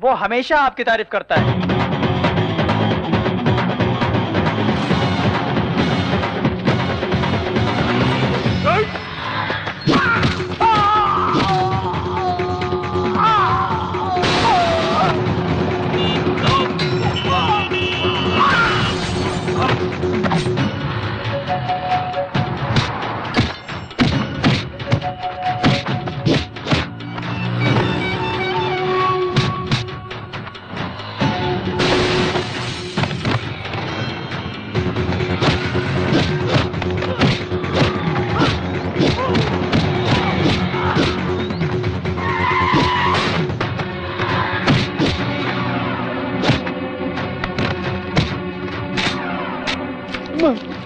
वो हमेशा आपकी तारीफ करता है।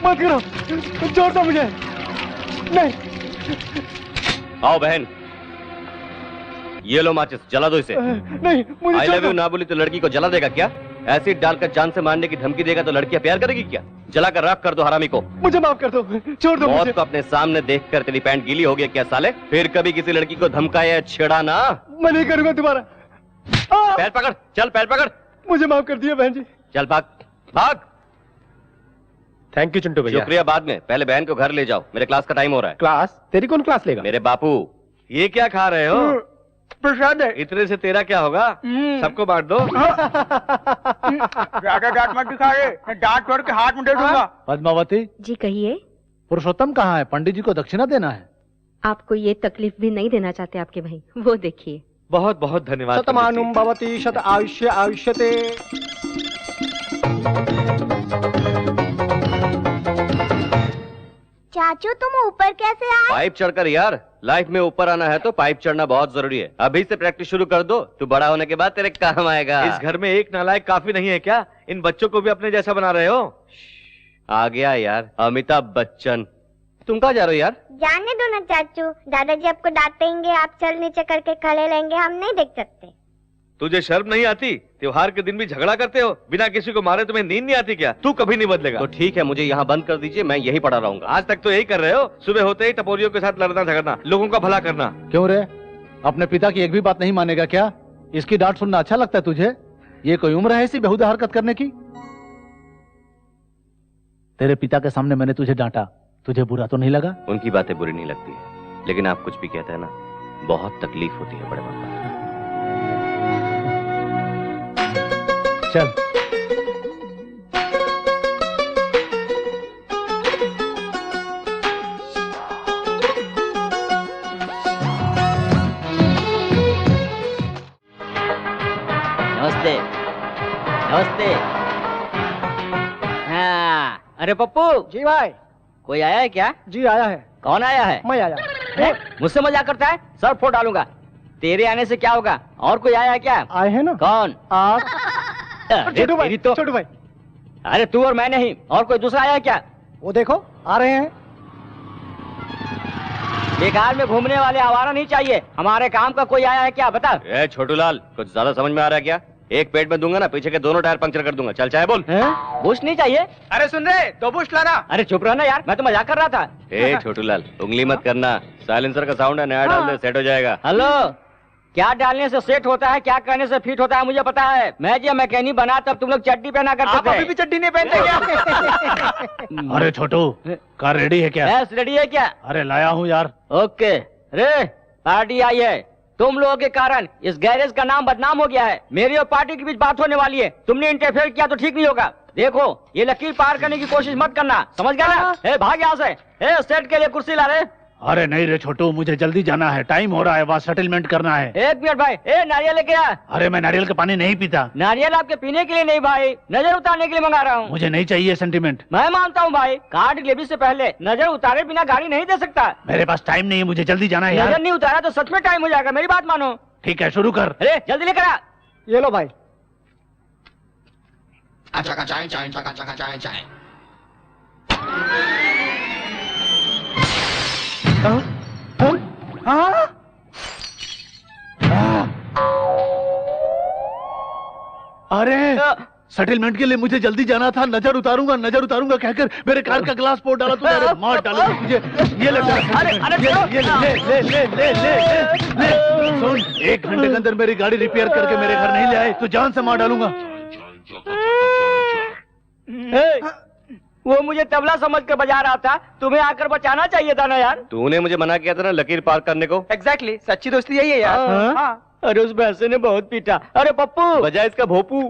मत करो, छोड़ दो मुझे। नहीं। आओ बहन, ये लो माचिस, जला दो इसे। नहीं, मुझे आई लव यू ना बोली तो लड़की को जला देगा क्या? एसिड डालकर जान से मारने की धमकी देगा तो लड़कियां प्यार करेगी क्या? जलाकर राख कर दो हरामी को। मुझे माफ कर दो, छोड़ दो मुझे। मौत को अपने सामने देखकर तेरी पैंट गीली हो गई क्या साले? फिर कभी किसी लड़की को धमकाया छेड़ा ना। मैं नहीं करूंगा दोबारा। पैर पकड़, चल पैर पकड़। मुझे माफ कर दिया बहन जी। चल भाग भाग। थैंक यू चिंटू भैया। शुक्रिया बाद में, पहले बहन को घर ले जाओ, मेरे क्लास का टाइम हो रहा है। क्लास? तेरी कौन क्लास लेगा? मेरे बापू। ये क्या खा रहे हो? प्रसाद है। इतने से तेरा क्या होगा? सबको बांट दो। ज्यादा डांट मत दिखा रे, डांट छोड़ के हाथ में दे दूंगा। पद्मावती जी कहिए। पुरुषोत्तम कहाँ है? पंडित जी को दक्षिणा देना है। आपको ये तकलीफ भी नहीं देना चाहते आपके भाई, वो देखिए। बहुत बहुत धन्यवाद। शतमानुम भवति शत आयुष्य आयुष्यते। चाचू तुम ऊपर कैसे आए? पाइप चढ़कर यार, लाइफ में ऊपर आना है तो पाइप चढ़ना बहुत जरूरी है। अभी से प्रैक्टिस शुरू कर दो, तू बड़ा होने के बाद तेरे काम आएगा। इस घर में एक नालायक काफी नहीं है क्या? इन बच्चों को भी अपने जैसा बना रहे हो? आ गया यार अमिताभ बच्चन। तुम कहाँ जा रहे हो यार? जाने दो ना चाचू, दादाजी आपको डांटेंगे, आप चल नीचे करके खड़े रहेंगे, हम नहीं देख सकते। तुझे शर्म नहीं आती? त्योहार के दिन भी झगड़ा करते हो, बिना किसी को मारे तुम्हें नींद नहीं आती क्या? तू कभी नहीं बदलेगा। तो ठीक है, मुझे यहाँ बंद कर दीजिए, मैं यही पड़ा रहूंगा। आज तक तो यही कर रहे हो, सुबह होते ही टपोरियों के साथ लड़ना झगड़ना, लोगों का भला करना। क्यों रे, अपने पिता की एक भी बात नहीं मानेगा क्या? इसकी डांट सुनना अच्छा लगता है तुझे? ये कोई उम्र है ऐसी बेहुदा हरकत करने की? तेरे पिता के सामने मैंने तुझे डांटा, तुझे बुरा तो नहीं लगा? उनकी बातें बुरी नहीं लगती है, लेकिन आप कुछ भी कहते हैं ना, बहुत तकलीफ होती है बड़े पापा। चल। नमस्ते नमस्ते। हाँ, अरे पप्पू। जी भाई। कोई आया है क्या? जी आया है। कौन आया है? मैं आया। मुझसे मजाक करता है? सर फोड़ डालूंगा। तेरे आने से क्या होगा? और कोई आया है क्या? आए हैं ना। कौन? आप। छोटू भाई, तो छोटू भाई। अरे तू और मैं नहीं, और कोई दूसरा आया है क्या? वो देखो आ रहे हैं। बेकार में घूमने वाले आवारा नहीं चाहिए, हमारे काम का कोई आया है क्या? बता। ए छोटू लाल, कुछ ज्यादा समझ में आ रहा है क्या? एक पेट में दूंगा ना, पीछे के दोनों टायर पंक्चर कर दूंगा। चल चाहे बोल। बूस्ट नहीं चाहिए? अरे सुन रहे, 2 बूस्ट लाना। अरे चुप रहना यार, मैं तो मजाक कर रहा था। ए छोटू लाल, उंगली मत करना, साइलेंसर का साउंड है, नया डाल दे, सेट हो जाएगा। हेलो, क्या डालने से सेट होता है, क्या करने से फिट होता है मुझे पता है। मैं जब मैकेनिक बना तब तुम लोग चड्डी पहना करते थे। आप अभी भी चड्डी नहीं पहनते क्या? अरे छोटू, कार रेडी है क्या? यस रेडी है क्या? अरे लाया हूँ यार। ओके रे, पार्टी आई है। तुम लोगों के कारण इस गैरेज का नाम बदनाम हो गया है। मेरी और पार्टी के बीच बात होने वाली है, तुमने इंटरफेयर किया तो ठीक नहीं होगा। देखो, ये लकीर पार करने की कोशिश मत करना, समझ गया ना? ए, भाग यहाँ से। ए, सेट के लिए कुर्सी ला रहे। अरे नहीं रे छोटू, मुझे जल्दी जाना है, टाइम हो रहा है, वहाँ सेटलमेंट करना है। एक मिनट भाई, ए नारियल लेके आ। अरे मैं नारियल का पानी नहीं पीता। नारियल आपके पीने के लिए नहीं भाई, नजर उतारने के लिए मंगा रहा हूँ। मुझे नहीं चाहिए सेंटीमेंट। मैं मानता हूँ भाई, कार डिलीवरी से पहले नजर उतारे बिना गाड़ी नहीं दे सकता। मेरे पास टाइम नहीं है, मुझे जल्दी जाना है यार। नजर नहीं उतारा तो सच में टाइम हो जाएगा, मेरी बात मानो। ठीक है, शुरू कर। अरे जल्दी लेकर आ। ये लो भाई। अरे सेटलमेंट के लिए मुझे जल्दी जाना था। नजर उतारूंगा कहकर मेरे कार का ग्लास फोड़ डाला तूने। अरे मार डालूंगा तुझे। ये ले सुन, 1 घंटे के अंदर मेरी गाड़ी रिपेयर करके मेरे घर नहीं ले आए तो जान से मार डालूंगा। वो मुझे तबला समझ कर बजा रहा था, तुम्हें आकर बचाना चाहिए था ना यार। तूने मुझे मना किया था ना लकीर पार करने को। एग्जैक्टली, सच्ची दोस्ती यही है यार। हाँ। अरे उस भैंसे ने बहुत पीटा। अरे पप्पू, बजा इसका भोपू।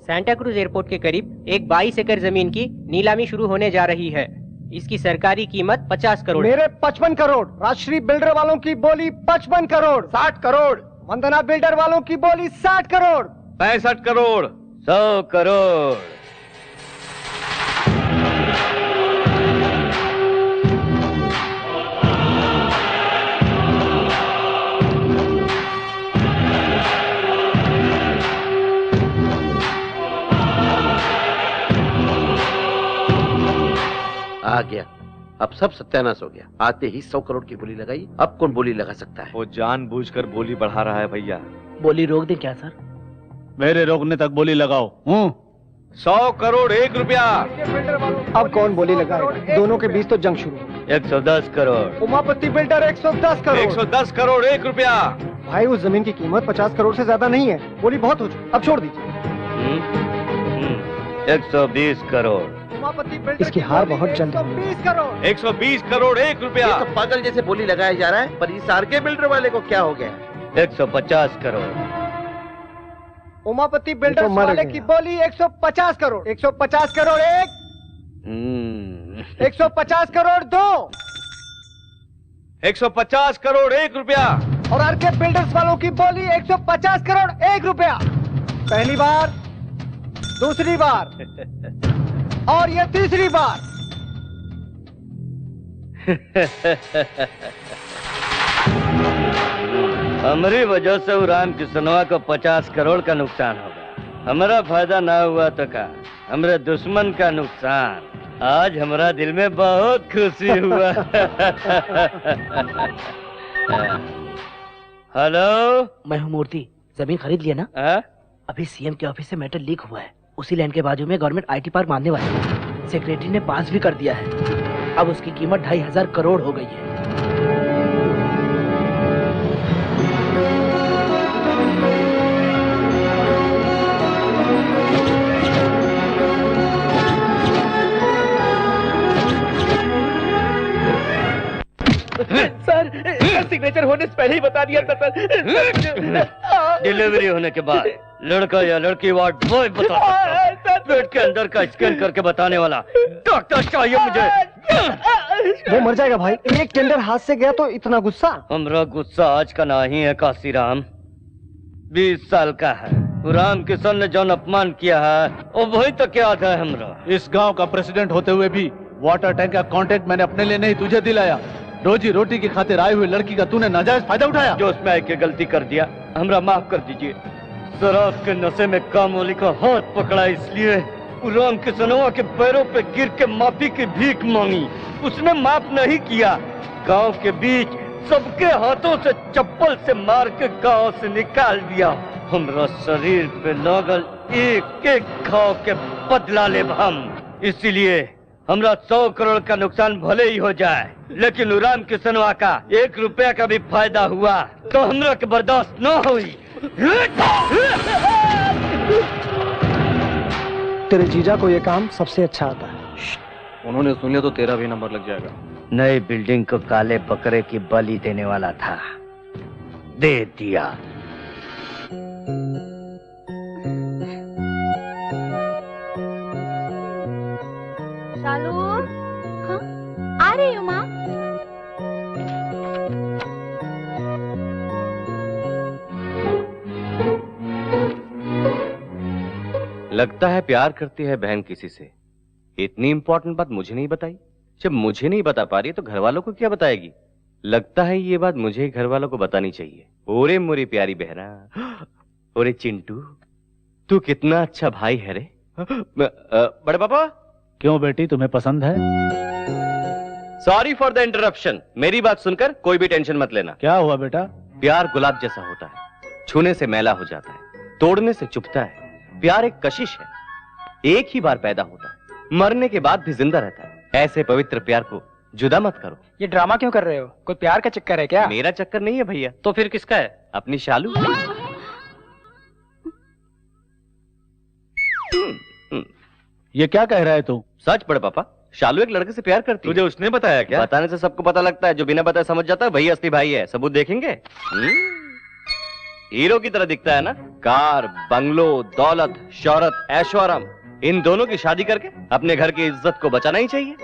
सांता क्रूज एयरपोर्ट के करीब एक 22 एकड़ जमीन की नीलामी शुरू होने जा रही है। इसकी सरकारी कीमत 50 करोड़। मेरे 55 करोड़। राजश्री बिल्डर वालों की बोली 55 करोड़। 60 करोड़। वंदना बिल्डर वालों की बोली 60 करोड़। 65 करोड़। 100 करोड़। आ गया, अब सब सत्यानाश हो गया। आते ही 100 करोड़ की बोली लगाई। अब कौन बोली लगा सकता है? वो जानबूझकर बोली बढ़ा रहा है भैया। बोली रोक दे क्या सर? मेरे रोकने तक बोली लगाओ। 100 करोड़ 1 रुपया। अब कौन बोली लगाएगा? दोनों के बीच तो जंग शुरू। 110 करोड़। उमापति बिल्डर 110 करोड़। 110 करोड़ 1 रुपया। भाई उस जमीन की कीमत 50 करोड़ से ज्यादा नहीं है। बोली बहुत हो चुकी, अब छोड़ दीजिए। 120 करोड़। उमापति बिल्डर इसकी हार बहुत जल्द। 120 करोड़। 120 करोड़ 1 रुपया। ये तो पागल जैसे बोली लगाया जा रहा है, पर इस आरके बिल्डर वाले को क्या हो गया? 150 करोड़। उमापति बिल्डर वाले की बोली 150 करोड़। 150 करोड़ 1। 150 करोड़ 2। 150 करोड़ 1 रुपया। और आरके बिल्डर्स वालों की बोली 150 करोड़ 1 रुपया। पहली बार, दूसरी बार और ये तीसरी बार। हमारी वजह से राम किसनवा को 50 करोड़ का नुकसान होगा। हमारा फायदा ना हुआ तो का हमारे दुश्मन का नुकसान। आज हमारा दिल में बहुत खुशी हुआ। हेलो, मैं हूँ मूर्ति। जमीन खरीद लिया ना? अभी सीएम के ऑफिस से मैटर लीक हुआ है। उसी लैंड के बाजू में गवर्नमेंट आईटी पार्क मानने वाली है। सेक्रेटरी ने पास भी कर दिया है। अब उसकी कीमत 2500 करोड़ हो गई है। सर, सिग्नेचर होने से पहले ही बता दिया था सर। डिलीवरी होने के बाद लड़का या लड़की वार्ड बॉय बता सकता है। पेट के अंदर का स्कैन करके बताने वाला डॉक्टर चाहिए मुझे। वो मर जाएगा भाई। एक टेंडर हाथ से गया तो इतना गुस्सा? हमरा गुस्सा आज का नहीं है काशीराम। 20 साल का है। राम किशन ने जौन अपमान किया है वो वही तक याद है हमरा। इस गांव का प्रेसिडेंट होते हुए भी वाटर टैंक का कॉन्ट्रैक्ट मैंने अपने लिए नहीं तुझे दिलाया। रोजी रोटी की खातिर आई हुई लड़की का तूने नाजायज फायदा उठाया। जो उसमें आके गलती कर दिया हमरा माफ कर दीजिए। शराब के नशे में कामोली का हाथ पकड़ा इसलिए राम किशनवा के पैरों पे गिर के माफी की भीख मांगी। उसने माफ नहीं किया। गांव के बीच सबके हाथों से चप्पल से मार के गांव से निकाल दिया। हमरा शरीर पे लगल एक एक घाव के बदला ले हम। इसीलिए हमरा 100 करोड़ का नुकसान भले ही हो जाए, लेकिन राम किशनवा का 1 रुपया का भी फायदा हुआ तो हमरा के बर्दाश्त न हुई। तेरे जीजा को ये काम सबसे अच्छा आता है। उन्होंने सुन लिया तो तेरा भी नंबर लग जाएगा। नई बिल्डिंग को काले बकरे की बलि देने वाला था, दे दिया। शालू, हाँ? आ रही हूँ माँ। लगता है प्यार करती है बहन किसी से। इतनी इंपॉर्टेंट बात मुझे नहीं बताई। जब मुझे नहीं बता पा रही तो घर वालों को क्या बताएगी। लगता है ये बात मुझे ही घर वालों को बतानी चाहिए। ओरे मोरी प्यारी बहना, ओरे चिंटू, तू कितना अच्छा भाई है रे। बड़े पापा। क्यों बेटी, तुम्हें पसंद है? Sorry for the interruption. मेरी बात सुनकर कोई भी टेंशन मत लेना। क्या हुआ बेटा? प्यार गुलाब जैसा होता है, छूने से मैला हो जाता है, तोड़ने से चुभता है। प्यार एक कशिश है, एक ही बार पैदा होता है, मरने के बाद भी जिंदा रहता है। ऐसे पवित्र प्यार को जुदा मत करो। ये ड्रामा क्यों कर रहे हो? कोई प्यार का चक्कर है क्या? मेरा चक्कर नहीं है भैया। तो फिर किसका है? अपनी शालू। ये क्या कह रहा है तू? सच बड़े पापा, शालू एक लड़के से प्यार करती है। तुझे उसने बताया क्या? बताने से सबको पता लगता है, जो बिना बताए समझ जाता है वही असली भाई है। सबूत देखेंगे? हीरो की तरह दिखता है ना? कार, बंगलो, दौलत, शोहरत, ऐशोआराम, इन दोनों की शादी करके अपने घर की इज्जत को बचाना ही चाहिए।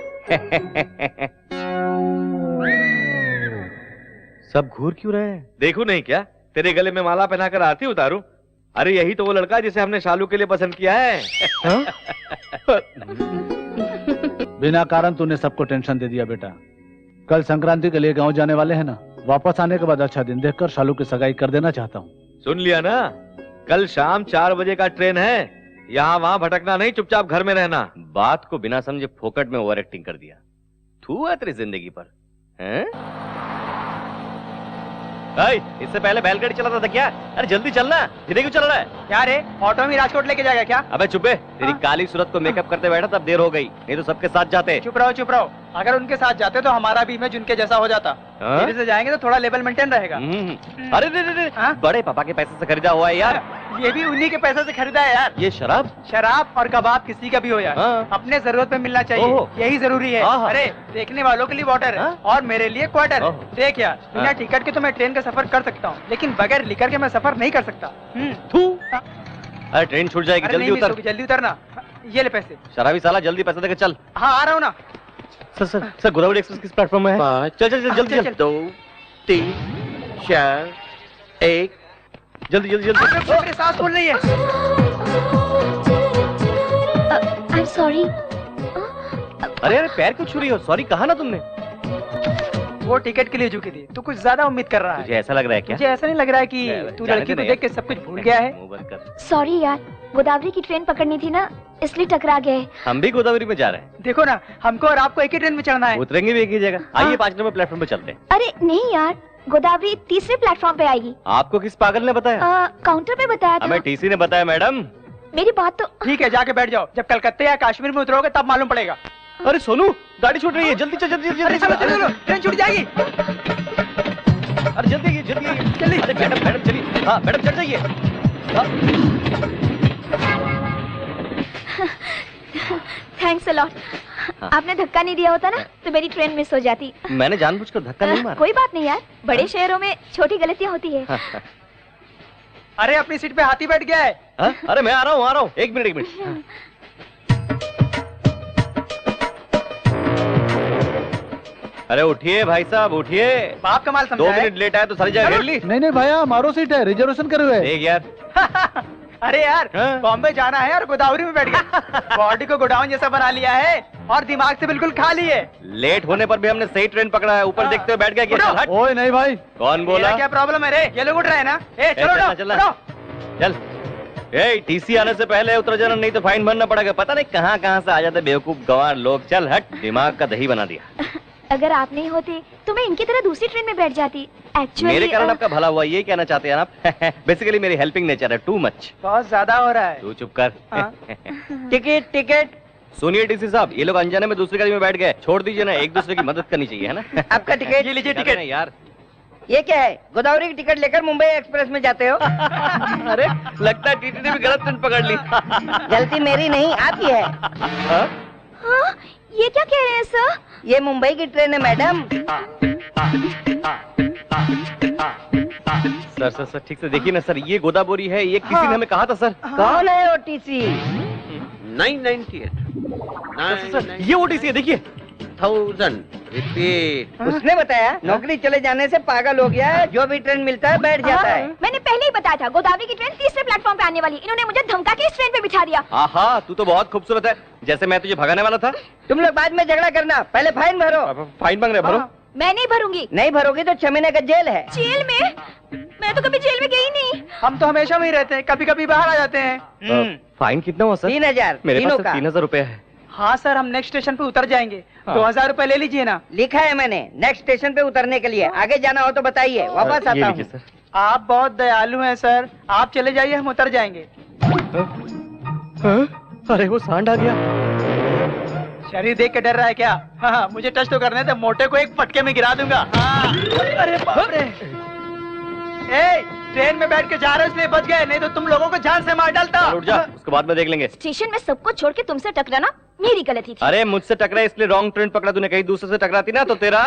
सब घूर क्यों रहे हैं? देखूं नहीं क्या? तेरे गले में माला पहनाकर आरती उतारूं? अरे यही तो वो लड़का है जिसे हमने शालू के लिए पसंद किया है। बिना कारण तूने सबको टेंशन दे दिया बेटा। कल संक्रांति के लिए गांव जाने वाले हैं ना, वापस आने के बाद अच्छा दिन देखकर शालू की सगाई कर देना चाहता हूँ। सुन लिया ना? कल शाम 4 बजे का ट्रेन है। यहाँ वहाँ भटकना नहीं, चुपचाप घर में रहना। बात को बिना समझे फोकट में ओवर एक्टिंग कर दिया। थू है तेरी जिंदगी पर, हैं? इससे पहले बैलगाड़ी चलाता था क्या? अरे जल्दी चलना, धीरे क्यों चल रहा है? क्या रे, ऑटो में राजकोट लेके जाएगा क्या? अबे चुपे, तेरी काली सूरत को मेकअप करते बैठा तब देर हो गई, नहीं तो सबके साथ जाते। चुप रहो चुप रहो। अगर उनके साथ जाते तो हमारा भी इमेज उनके जैसा हो जाता। धीरे से जाएंगे तो थोड़ा लेवल मेंटेन रहेगा। अरे रे, बड़े पापा के पैसे से खरीदा हुआ है यार। ये भी उन्हीं के पैसे से खरीदा है यार। ये शराब और कबाब किसी का भी हो यार, अपने जरूरत पे मिलना चाहिए, यही जरूरी है। अरे देखने वालों के लिए वाटर और मेरे लिए क्वार्टर। देख यार, बिना टिकट के तो मैं ट्रेन का सफर कर सकता हूँ, लेकिन बगैर लिकर के मैं सफर नहीं कर सकता। अरे ट्रेन छूट जाएगी, जल्दी उतर। जल्दी उतरना। ये ले पैसे। शराबी साला, जल्दी पैसे देकर चल। हाँ आ रहा हूँ ना। सर गोदावरी एक्सप्रेस किस प्लेटफॉर्म में है? 5 चल जल्दी 2 3 4 1 जल्दी। मेरे सांस फूल रही है। I am sorry. अरे पैर क्यों छू रही हो? सॉरी कहा ना तुमने। वो टिकट के लिए झुकी थी, तू कुछ ज्यादा उम्मीद कर रहा है। तुझे ऐसा लग रहा है क्या? मुझे ऐसा नहीं लग रहा है कि तू लड़की को देख के सब कुछ भूल गया है। सॉरी यार, गोदावरी की ट्रेन पकड़नी थी ना, इसलिए टकरा गए। हम भी गोदावरी में जा रहे हैं। देखो ना, हमको और आपको एक ही ट्रेन में चढ़ना है। उतरेंगे भी एक ही जगह। आइए 5 नंबर प्लेटफॉर्म पे चलते हैं। अरे नहीं यार, गोदावरी तीसरे प्लेटफॉर्म पे आएगी। आपको किस पागल ने बताया? काउंटर पे बताया था। हमें टीसी ने बताया मैडम। मेरी बात तो ठीक है, जाके बैठ जाओ। जब कलकत्ते या कश्मीर में उतरोगे तब मालूम पड़ेगा। अरे सोनू, गाड़ी छूट रही है, जल्दी चल। अरे चलो, ट्रेन छूट जाएगी। अरे जल्दी। मैडम चलिए। हाँ मैडम चढ़ जाइए। Thanks a lot. आपने धक्का नहीं दिया होता ना तो मेरी ट्रेन मिस हो जाती। मैंने जानबूझकर धक्का नहीं मारा। कोई बात नहीं यार, बड़े शहरों में छोटी गलतियाँ होती है। अरे अपनी सीट पे हाथी बैठ गया है। अरे मैं आ रहा हूँ। एक मिनट। अरे उठिए भाई साहब, उठिए। बाप कमाल समझा 2 है। मिनट लेट आया तो सारी जगह घेर ली। नहीं भैया, हमारो सीट है, रिजर्वेशन करे हुए। देख यार। अरे यार, बॉम्बे जाना है और गोदावरी में बैठ गया। बॉडी को गोडाउन जैसा बना लिया है और दिमाग से बिल्कुल खाली है। लेट होने पर भी हमने सही ट्रेन पकड़ा है। ऊपर देखते हुए बैठ गया। ओए नहीं भाई। कौन बोला? क्या प्रॉब्लम है रे? ये लोग उठ रहे हैं ना? चल। टीसी आने से पहले उतर जाना, नहीं तो फाइन भरना पड़ेगा। पता नहीं कहाँ से आ जाते बेवकूफ गंवार लोग। चल हट, दिमाग का दही बना दिया। अगर आप नहीं होते तो मैं इनकी तरह दूसरी ट्रेन में बैठ जाती। एक्चुअली मेरे कारण आपका भला हुआ, ये कहना चाहते हैं आप? बेसिकली मेरी हेल्पिंग नेचर है, टू मच। बहुत ज्यादा हो रहा है। तू चुप कर। टिकट। सुनिए टीसी साहब, ये लोग अनजाने में दूसरी गाड़ी में बैठ गए। छोड़ दीजिए ना, एक दूसरे की मदद करनी चाहिए, है ना? आपका टिकट। ये लीजिए टिकट। यार ये क्या है? गोदावरी की टिकट लेकर मुंबई एक्सप्रेस में जाते हो? अरे लगता है टीटी ने भी गलत ट्रेन पकड़ ली। गलती मेरी नहीं, आपकी है। हाँ, ये क्या कह रहे हैं सर? ये मुंबई की ट्रेन है मैडम। सर ठीक से देखिए ना सर, ये गोदावरी है। ये किसी ने हमें कहा था सर। कौन है ओटीसी? 998 सर ये ओटीसी है, देखिए। 1000 रिपीट। उसने बताया नौकरी चले जाने से पागल हो गया है, जो भी ट्रेन मिलता है बैठ जाता है। मैंने पहले ही बताया था, गोदावरी की ट्रेन तीसरे प्लेटफॉर्म पे आने वाली। इन्होंने मुझे धमका के इस ट्रेन पे बिठा दिया। आहा, तू तो बहुत खूबसूरत है, जैसे मैं तुझे भगाने वाला था। तुम लोग बाद में झगड़ा करना, पहले फाइन भरो। फाइन मांग रहे, भरो। मैं नहीं भरूंगी। नहीं भरोगी तो 6 महीने का जेल है। जेल में? मैं तो कभी जेल में गई नहीं। हम तो हमेशा वहीं रहते हैं, कभी कभी बाहर आ जाते हैं। फाइन कितना हुआ सर? 3000। मेरे पास 3000 रुपए है। हाँ सर, हम नेक्स्ट स्टेशन पे उतर जाएंगे। 2000 रुपए ले लीजिए ना। लिखा है मैंने, नेक्स्ट स्टेशन पे उतरने के लिए। आगे जाना हो तो बताइए, वापस आता हूँ। आप बहुत दयालु हैं सर, आप चले जाइए, हम उतर जाएंगे। अरे वो सांड आ गया। शरीर देख के डर रहा है क्या? हाँ, मुझे टच तो करने दे, मोटे को एक फटके में गिरा दूंगा। हाँ। अरे बाप रे। ट्रेन में बैठ के जा रहे हो इसलिए बच गए, नहीं तो तुम लोगों को जान से मार डालता। उठ जा, उसके बाद में देख लेंगे। स्टेशन में सबको छोड़ के तुमसे टकराना मेरी गलती थी। अरे मुझसे टकरा इसलिए रॉन्ग ट्रेन पकड़ा तूने, कहीं दूसरे से टकराती ना तो तेरा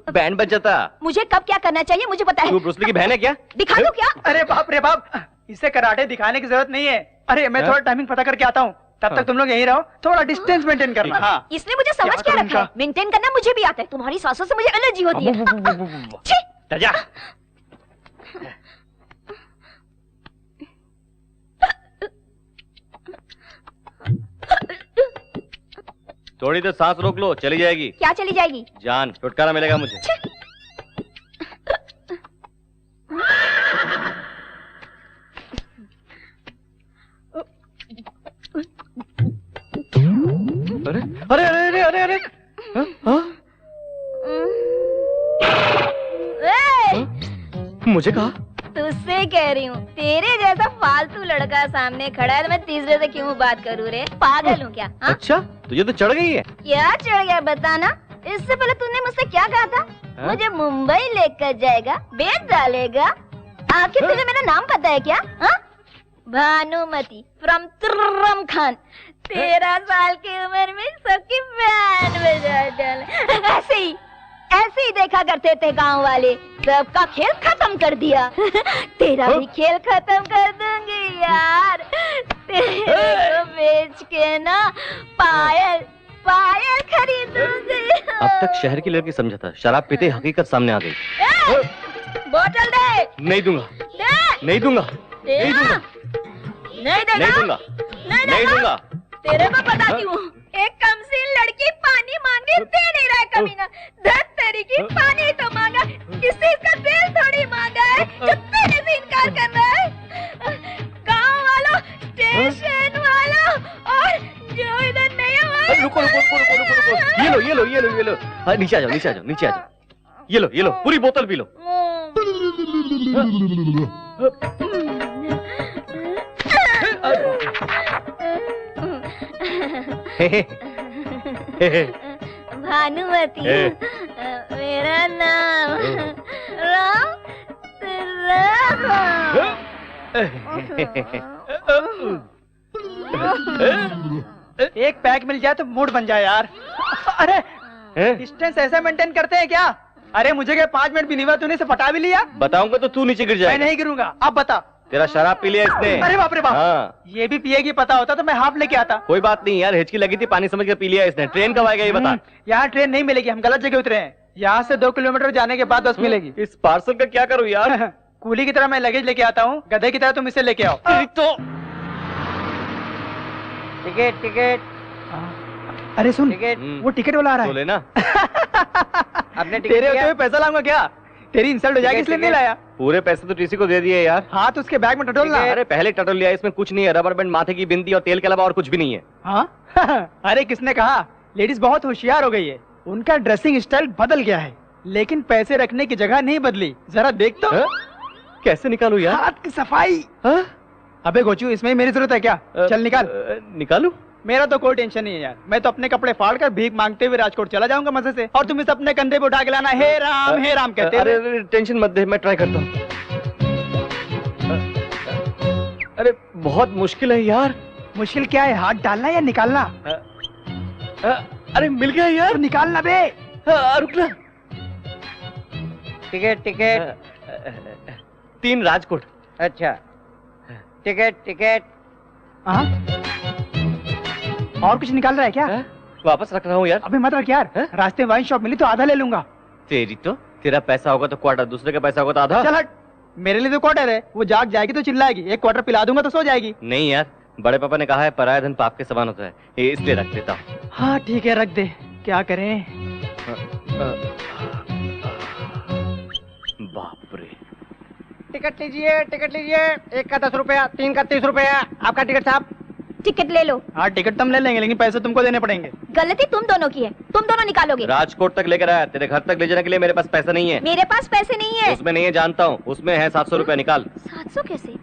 बैंड बज जाता। मुझे कब क्या करना चाहिए मुझे पता है। तू ब्रूस ली की बहन है क्या? दिखा दो क्या? अरे बाप रे बाप, इसे कराटे दिखाने की जरूरत नहीं है। अरे मैं थोड़ा टाइमिंग पता करके आता हूँ, तब तक तुम लोग यहीं रहो, थोड़ा डिस्टेंस मेंटेन करना। हाँ। इसने मुझे समझ क्या रखा है, मेंटेन करना मुझे भी आता है। तुम्हारी सासों से मुझे एलर्जी होती है। थोड़ी देर सांस रोक लो, चली जाएगी। क्या चली जाएगी? जान, छुटकारा मिलेगा मुझे। अरे अरे अरे अरे अरे मुझे कहा? तुझसे कह रही हूँ, तेरे जैसा फालतू लड़का सामने खड़ा है तो मैं तीसरे से क्यों बात करूँ रे? पागल हूँ क्या? हा? अच्छा, तुझे तो चढ़ गई है। क्या चढ़ गया बताना? इससे पहले तूने मुझसे क्या कहा था? हा? मुझे मुंबई लेकर जाएगा, बेच डालेगा। आखिर तुझे मेरा नाम पता है क्या? हा? भानुमति फ्रॉम तुर्रम खान। 13 साल की उम्र में सबकी बैंड बजा डाले। ऐसे ही देखा करते थे गांव वाले, सबका खेल खत्म कर दिया। तेरा भी खेल खत्म कर दूंगी यार। तेरे को बेच के ना पायल खरीदूंगी। अब तक शहर की लड़की समझा था, शराब पीते हकीकत सामने आ गई। बोतल दे। नहीं दूंगा। दे। नहीं दूंगा। नहीं दूंगा। नहीं दूंगा। तेरे को बताती हूँ, एक कमसीन लड़की पानी मांगे दे नहीं रहा है कमीना। धत तेरी की पानी तो मांगा, किसी का दिल थोड़ी मांगा है जो तेरे से इनकार कर रहा है। गांव वालों, स्टेशन वालों और जो इधर नहीं है। रुको। ये लो। नीचे आ जाओ। ये लो पूरी बोतल पी लो। भानुमति मेरा नाम राम। एक पैक मिल जाए तो मूड बन जाए यार। अरे डिस्टेंस ऐसा मेंटेन करते हैं क्या? अरे मुझे क्या 5 मिनट भी नहीं हुआ, तूने इसे पटा भी लिया? बताऊंगा तो तू नीचे गिर जाएगा। मैं नहीं गिरूंगा, अब बता। तेरा शराब पी लिया इसने। अरे बाप रे बाप। हाँ। ये भी पिएगी, पता होता तो मैं हाफ लेके आता। कोई बात नहीं यार, हिचकी लगी थी, पानी समझ कर पी लिया इसने। ट्रेन कब आएगा ये बता। यहाँ ट्रेन नहीं मिलेगी, हम गलत जगह उतरे हैं। यहाँ से 2 किलोमीटर जाने के बाद बस मिलेगी। इस पार्सल का क्या करूँ यार? कूली की तरह मैं लगेज लेके आता हूँ, गधे की तरह तुम इसे लेके आओ। तो टिकट। अरे सुन, वो टिकट वाला आ रहा है। तो लेना। आपने टिकट तेरे होते हुए पैसा लाऊंगा क्या? तेरी इंसल्ट हो जाएगी इसलिए नहीं लाया। पूरे पैसे तो टीसी को दे दिए यार। हाँ तो उसके बैग में टटोलना। अरे पहले टटोल लिया, इसमें कुछ नहीं है, रबर बैंड, माथे की बिंदी और तेल के अलावा और कुछ भी नहीं है। हाँ? अरे किसने कहा? लेडीज बहुत होशियार हो गई है, उनका ड्रेसिंग स्टाइल बदल गया है, लेकिन पैसे रखने की जगह नहीं बदली। जरा देख तो। कैसे निकालू यार? हाथ की सफाई। अबे गोचू, इसमें मेरी जरूरत है क्या? चल निकाल। निकालू? मेरा तो कोई टेंशन नहीं है यार, मैं तो अपने कपड़े फाड़ कर भीख मांगते हुए राजकोट चला जाऊंगा मजे से, और तुम इसे अपने कंधे पे उठा के लाना हे राम कहते। अरे टेंशन मत दे, मैं ट्राई करता हूँ। अरे बहुत मुश्किल है यार। मुश्किल क्या है, हाथ डालना या निकालना? अरे मिल गया यार। तो निकालना बे। रुकना। टिकट। 3 राजकोट। अच्छा टिकट। और कुछ निकाल रहा है क्या? वापस रख रहा हूँ यार। अबे मत रख यार, रास्ते में वाइन शॉप मिली तो आधा ले लूंगा। तेरी तो, तेरा पैसा होगा तो क्वार्टर, दूसरे का पैसा होगा तो आधा। चल हट, मेरे लिए तो क्वार्टर है, वो जाग जाएगी तो चिल्लाएगी, 1 क्वार्टर पिला दूंगा तो सो जाएगी। नहीं यार, बड़े पापा ने कहा है पराया धन पाप के समान होता है, इसलिए रख देता हूँ। हाँ ठीक है, रख दे, क्या करें। बाप रे। टिकट लीजिए। 1 का 10 रुपया, 3 का 30 रुपया। आपका टिकट साहब। टिकट ले लो। हाँ टिकट तुम ले लेंगे, लेकिन पैसे तुमको देने पड़ेंगे। गलती तुम दोनों की है, तुम दोनों निकालोगे। राजकोट तक लेकर आया, तेरे घर तक ले जाने के लिए मेरे पास पैसा नहीं है। मेरे पास पैसे नहीं है। उसमें नहीं है जानता हूँ, उसमें है 700 रुपया, निकाल। 700 कैसे?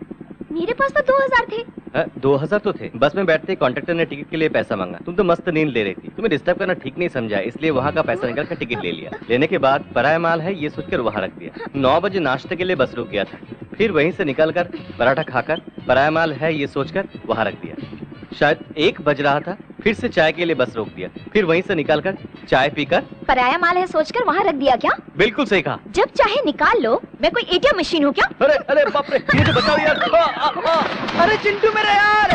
मेरे पास तो 2000 थे। 2000 तो थे। बस में बैठते कंडक्टर ने टिकट के लिए पैसा मांगा। तुम तो मस्त नींद ले रही थी, तुम्हें डिस्टर्ब करना ठीक नहीं समझा, इसलिए वहाँ का पैसा निकाल कर टिकट ले लिया। लेने के बाद पराया माल है ये सोचकर वहाँ रख दिया। 9 बजे नाश्ते के लिए बस रुक गया था, फिर वहीं से निकल कर पराठा खाकर पराया माल है ये सोचकर वहाँ रख दिया। शायद 1 बज रहा था, फिर से चाय के लिए बस रोक दिया, फिर वहीं से निकालकर चाय पीकर पराया माल है सोचकर वहाँ रख दिया क्या? बिल्कुल सही कहा। जब चाहे निकाल लो, मैं कोई एटीएम मशीन हूँ क्या? अरे अरे बाप रे, ये तो बताओ यार। अरे चिंटू मेरा यार।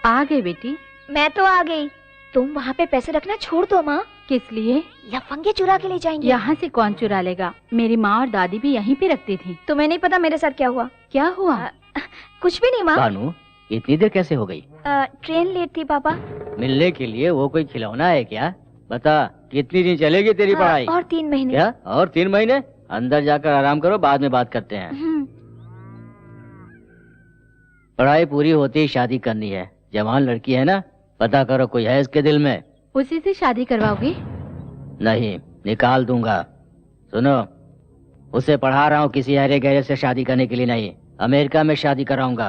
आ गई बेटी? मैं तो आ गई। तुम वहाँ पे पैसे रखना छोड़ दो माँ। किस लिए? लफंगे चुरा के ले जाएंगे। यहाँ से कौन चुरा लेगा? मेरी माँ और दादी भी यहीं पे रखती थी। तुम्हें नहीं पता मेरे साथ क्या हुआ? क्या हुआ? कुछ भी नहीं माँ। भानु, इतनी देर कैसे हो गई? ट्रेन लेट थी पापा। मिलने के लिए वो कोई खिलौना है क्या? बता, कितनी दिन चलेगी तेरी पढ़ाई? और 3 महीने। क्या? और 3 महीने? अंदर जाकर आराम करो, बाद में बात करते हैं। पढ़ाई पूरी होते ही शादी करनी है। जवान लड़की है ना, पता करो कोई है इसके दिल में। उसी से शादी करवाओगे? नहीं, निकाल दूंगा। सुनो, उसे पढ़ा रहा हूँ किसी हरे गहरे से शादी करने के लिए नहीं, अमेरिका में शादी कराऊंगा।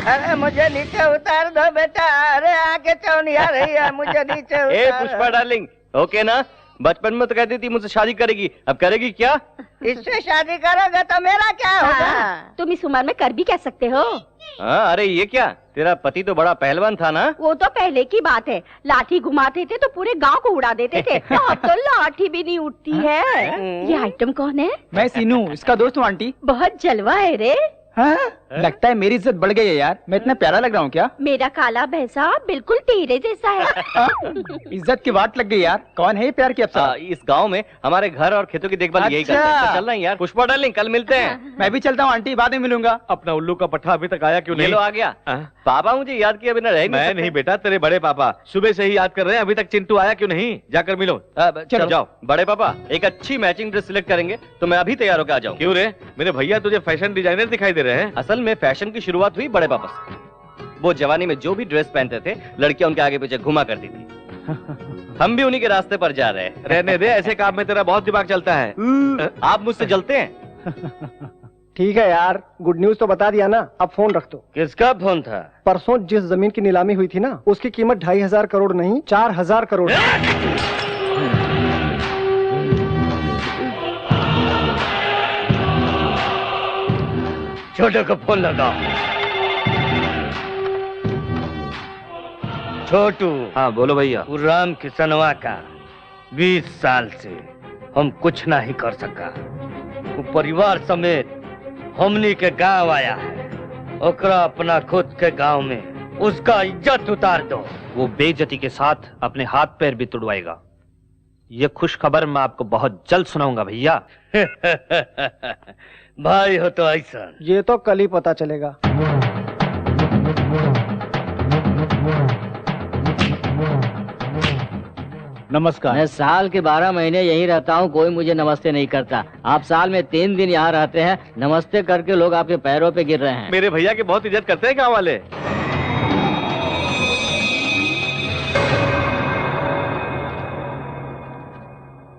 अरे मुझे नीचे उतार दो बेटा। अरे आगे चौनी आ रही है, मुझे नीचे उतार। ए पुष्पा डार्लिंग, ओके ना? बचपन में तो कहती थी मुझसे शादी करेगी, अब करेगी क्या? इससे शादी करोगे तो मेरा क्या होगा? तुम इस उम्र में कर भी कह सकते हो। हाँ, अरे ये क्या, तेरा पति तो बड़ा पहलवान था ना? वो तो पहले की बात है, लाठी घुमाते थे तो पूरे गांव को उड़ा देते थे। अब तो लाठी भी नहीं उठती है। ये आइटम कौन है? मैं सीनू, इसका दोस्त हूँ आंटी। बहुत जलवा है रे। हाँ? लगता है मेरी इज्जत बढ़ गई है यार। मैं इतना प्यारा लग रहा हूँ क्या? मेरा काला भैंसा बिल्कुल तेरे जैसा है। इज्जत की बात लग गई यार। कौन है ये प्यार की अफसर? इस गांव में हमारे घर और खेतों की देखभाल यही करते हैं। तो चल रहे हैं यार। पुष्पा डार्लिंग, कल मिलते हैं। मैं भी चलता हूँ आंटी, बाद में मिलूंगा। अपना उल्लू का पट्टा अभी तक आया क्यों नहीं? ये लो आ गया। पापा मुझे याद किया बिना रह मैं नहीं बेटा, तेरे बड़े पापा सुबह से ही याद कर रहे हैं, अभी तक चिंटू आया क्यों नहीं? जाकर मिलो। चलो जाओ। बड़े पापा, एक अच्छी मैचिंग ड्रेस सिलेक्ट करेंगे तो मैं अभी तैयार होकर आ जाऊँ। क्यों रे, मेरे भैया तुझे फैशन डिजाइनर दिखाई दे रहे हैं। असल में फैशन की शुरुआत हुई बड़े पापा से। वो जवानी में जो भी ड्रेस पहनते थे, लड़कियां उनके आगे पीछे घुमा करती थी। हम भी उन्हीं के रास्ते पर जा रहे हैं। रहने दे, ऐसे काम में तेरा बहुत दिमाग चलता है। आप मुझसे जलते हैं? ठीक है यार, गुड न्यूज तो बता दिया ना, अब फोन रख दो। किसका फोन था? परसों जिस जमीन की नीलामी हुई थी ना, उसकी कीमत 2500 करोड़ नहीं 4000 करोड़। छोटू को फोन लगाओ। छोटू। हाँ बोलो भैया। राम किसनवा का 20 साल से हम कुछ नहीं कर सका। वो परिवार समेत हमनी के गांव आया है, ओकरा अपना खुद के गांव में उसका इज्जत उतार दो। वो बेइज्जती के साथ अपने हाथ पैर भी तुड़वाएगा। ये खुश खबर मैं आपको बहुत जल्द सुनाऊंगा भैया। भाई हो तो ऐसा। ये तो कल ही पता चलेगा। नमस्कार। मैं साल के 12 महीने यहीं रहता हूँ, कोई मुझे नमस्ते नहीं करता। आप साल में 3 दिन यहाँ रहते हैं, नमस्ते करके लोग आपके पैरों पे गिर रहे हैं। मेरे भैया की बहुत इज्जत करते हैं गाँव वाले।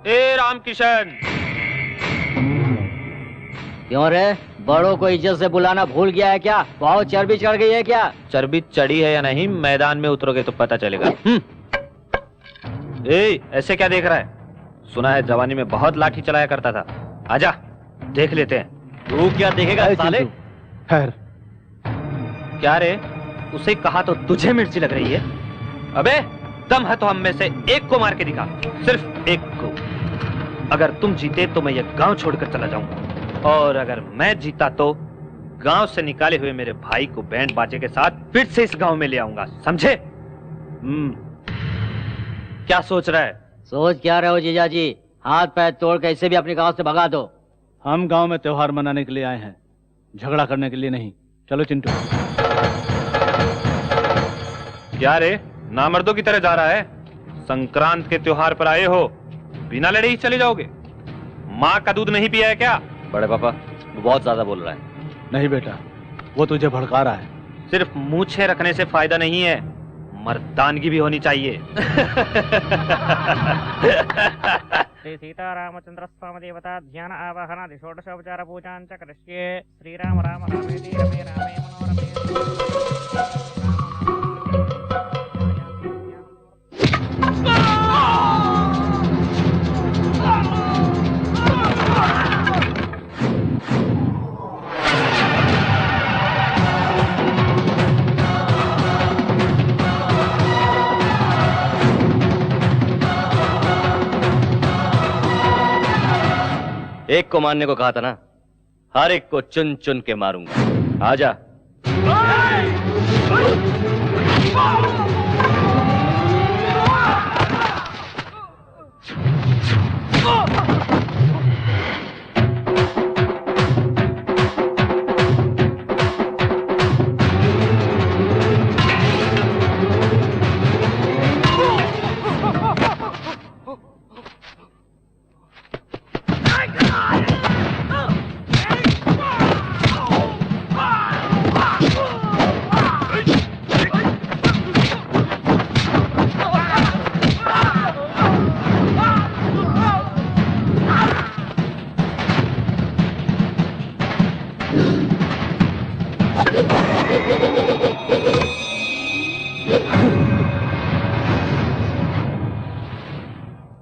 ए रामकिशन। क्यों रे, बड़ों को इज्जत से बुलाना भूल गया है क्या? बहुत चर्बी चढ़ गई है क्या? चर्बी चढ़ी है या नहीं, मैदान में उतरोगे तो पता चलेगा। ए, ऐसे क्या देख रहा है? सुना है जवानी में बहुत लाठी चलाया करता था। आजा, देख लेते हैं। तू क्या देखेगा साले? खैर। क्या रे, उसे कहा तो तुझे मिर्ची लग रही है? अबे दम है तो हम में से एक को मार के दिखा, सिर्फ एक को। अगर तुम जीते तो मैं ये गांव छोड़कर चला जाऊंगा, और अगर मैं जीता तो गांव से निकाले हुए मेरे भाई को बैंड बाजे के साथ फिर से इस गांव में ले आऊंगा, समझे? क्या सोच रहा है? सोच क्या रहे हो जीजा जी? हाथ पैर तोड़ के इसे भी अपने गांव से भगा दो। हम गांव में त्योहार मनाने के लिए आए हैं, झगड़ा करने के लिए नहीं। चलो चिंटू। क्या रे, नामर्दों की तरह जा रहा है? संक्रांत के त्योहार पर आए हो, बिना लड़े ही चले जाओगे? माँ का दूध नहीं पिया है क्या? बड़े पापा, वो बहुत ज्यादा बोल रहा है। नहीं बेटा, वो तुझे भड़का रहा है। सिर्फ मूछें रखने से फायदा नहीं है, मर्दानगी भी होनी चाहिए। श्री सीतारामचंद्र स्वामी देवता ध्यान आवाहनादि षोडशोपचार पूजां च करिष्ये। श्रीराम राम रामेति रमे रामे मनोरमे। एक को मारने को कहा था ना, हर एक को चुन चुन के मारूंगा। आजा।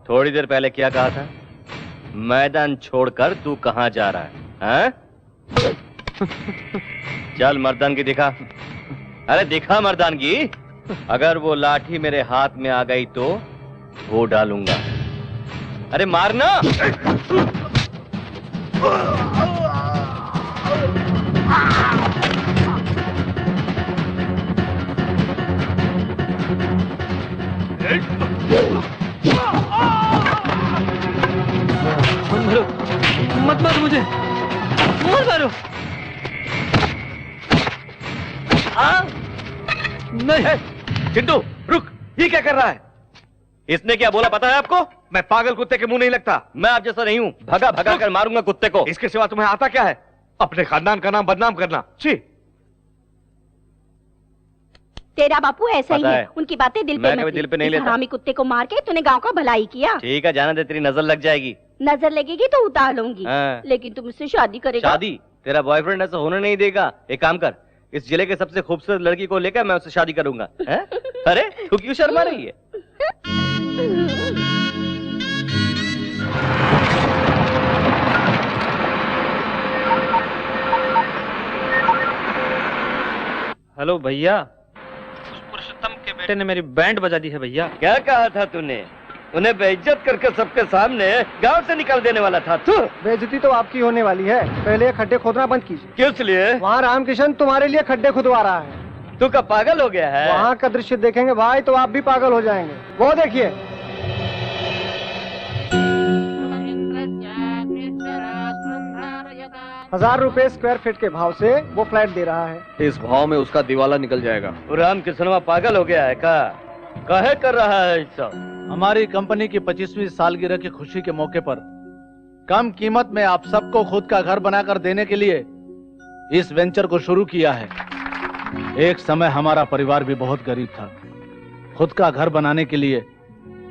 थोड़ी देर पहले क्या कहा था? मैदान छोड़कर तू कहां जा रहा है? हैं? चल मर्दानगी दिखा। अरे दिखा मर्दानगी। अगर वो लाठी मेरे हाथ में आ गई तो वो डालूंगा। अरे मारना। मत मारो मुझे, मत मारो। नहीं चिंटू रुक, ये क्या कर रहा है? इसने क्या बोला पता है आपको? मैं पागल कुत्ते के मुंह नहीं लगता। मैं आप जैसा नहीं हूं, भगा भगा कर मारूंगा कुत्ते को। इसके सिवा तुम्हें आता क्या है? अपने खानदान का नाम बदनाम करना। छी। तेरा बापू ऐसा ही है, उनकी बातें दिल पे दिल पे नहीं लेता। हरामी कुत्ते को मार के तूने गांव का भलाई किया। ठीक है जाना दे, तेरी नजर लग जाएगी। नजर लगेगी तो उतार लूंगी। हाँ। लेकिन तुम मुझसे शादी करेगा? शादी? तेरा बॉयफ्रेंड ऐसा होने नहीं देगा। एक काम कर, इस जिले के सबसे खूबसूरत लड़की को लेकर मैं उससे शादी करूंगा। है? अरे तू क्यों शर्मा रही है? हेलो भैया, उस पुरुषोत्तम के बेटे ने मेरी बैंड बजा दी है भैया। क्या कहा था तूने? उन्हें बेइज्जत करके सबके सामने गांव से निकाल देने वाला था तू। बेइज्जती तो आपकी होने वाली है। पहले ये खड्डे खोदना बंद कीजिए। किस लिए? वहाँ रामकिशन तुम्हारे लिए खड्डे खुदवा रहा है। तू का पागल हो गया है? वहाँ का दृश्य देखेंगे भाई तो आप भी पागल हो जाएंगे। वो देखिए। ₹1000 स्क्वायर फीट के भाव से वो फ्लैट दे रहा है। इस भाव में उसका दिवाला निकल जाएगा। राम किसनवा पागल हो गया है का? काहे कर रहा है सब? हमारी कंपनी की 25वीं सालगिरह की खुशी के मौके पर कम कीमत में आप सबको खुद का घर बनाकर देने के लिए इस वेंचर को शुरू किया है। एक समय हमारा परिवार भी बहुत गरीब था। खुद का घर बनाने के लिए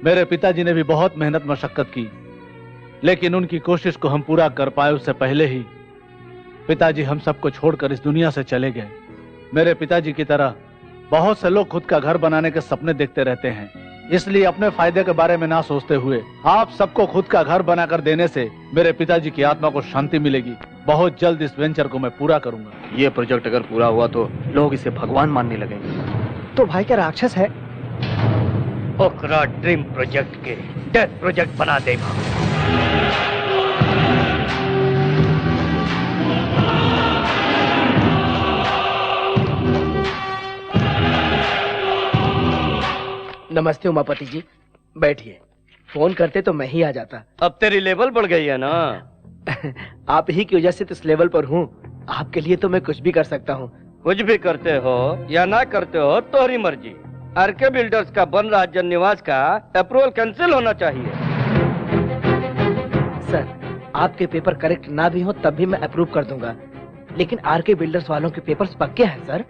मेरे पिताजी ने भी बहुत मेहनत मशक्कत की, लेकिन उनकी कोशिश को हम पूरा कर पाए उससे पहले ही पिताजी हम सबको छोड़कर इस दुनिया से चले गए। मेरे पिताजी की तरह बहुत से लोग खुद का घर बनाने के सपने देखते रहते हैं, इसलिए अपने फायदे के बारे में ना सोचते हुए आप सबको खुद का घर बनाकर देने से मेरे पिताजी की आत्मा को शांति मिलेगी। बहुत जल्द इस वेंचर को मैं पूरा करूंगा। ये प्रोजेक्ट अगर पूरा हुआ तो लोग इसे भगवान मानने लगेंगे। तो भाई क्या राक्षस है? ओकरा ड्रीम प्रोजेक्ट के डेथ प्रोजेक्ट बना देगा। नमस्ते उमापति जी, बैठिए। फोन करते तो मैं ही आ जाता। अब तेरी लेवल बढ़ गई है ना। आप ही की वजह से तो इस लेवल पर हूँ। आपके लिए तो मैं कुछ भी कर सकता हूँ। कुछ भी करते हो या ना करते हो तोहरी मर्जी। आरके बिल्डर्स का बन रहा जन निवास का अप्रूवल कैंसिल होना चाहिए। सर, आपके पेपर करेक्ट ना भी हो तब भी मैं अप्रूव कर दूंगा, लेकिन आरके बिल्डर्स वालों के पेपर्स पक्के हैं सर।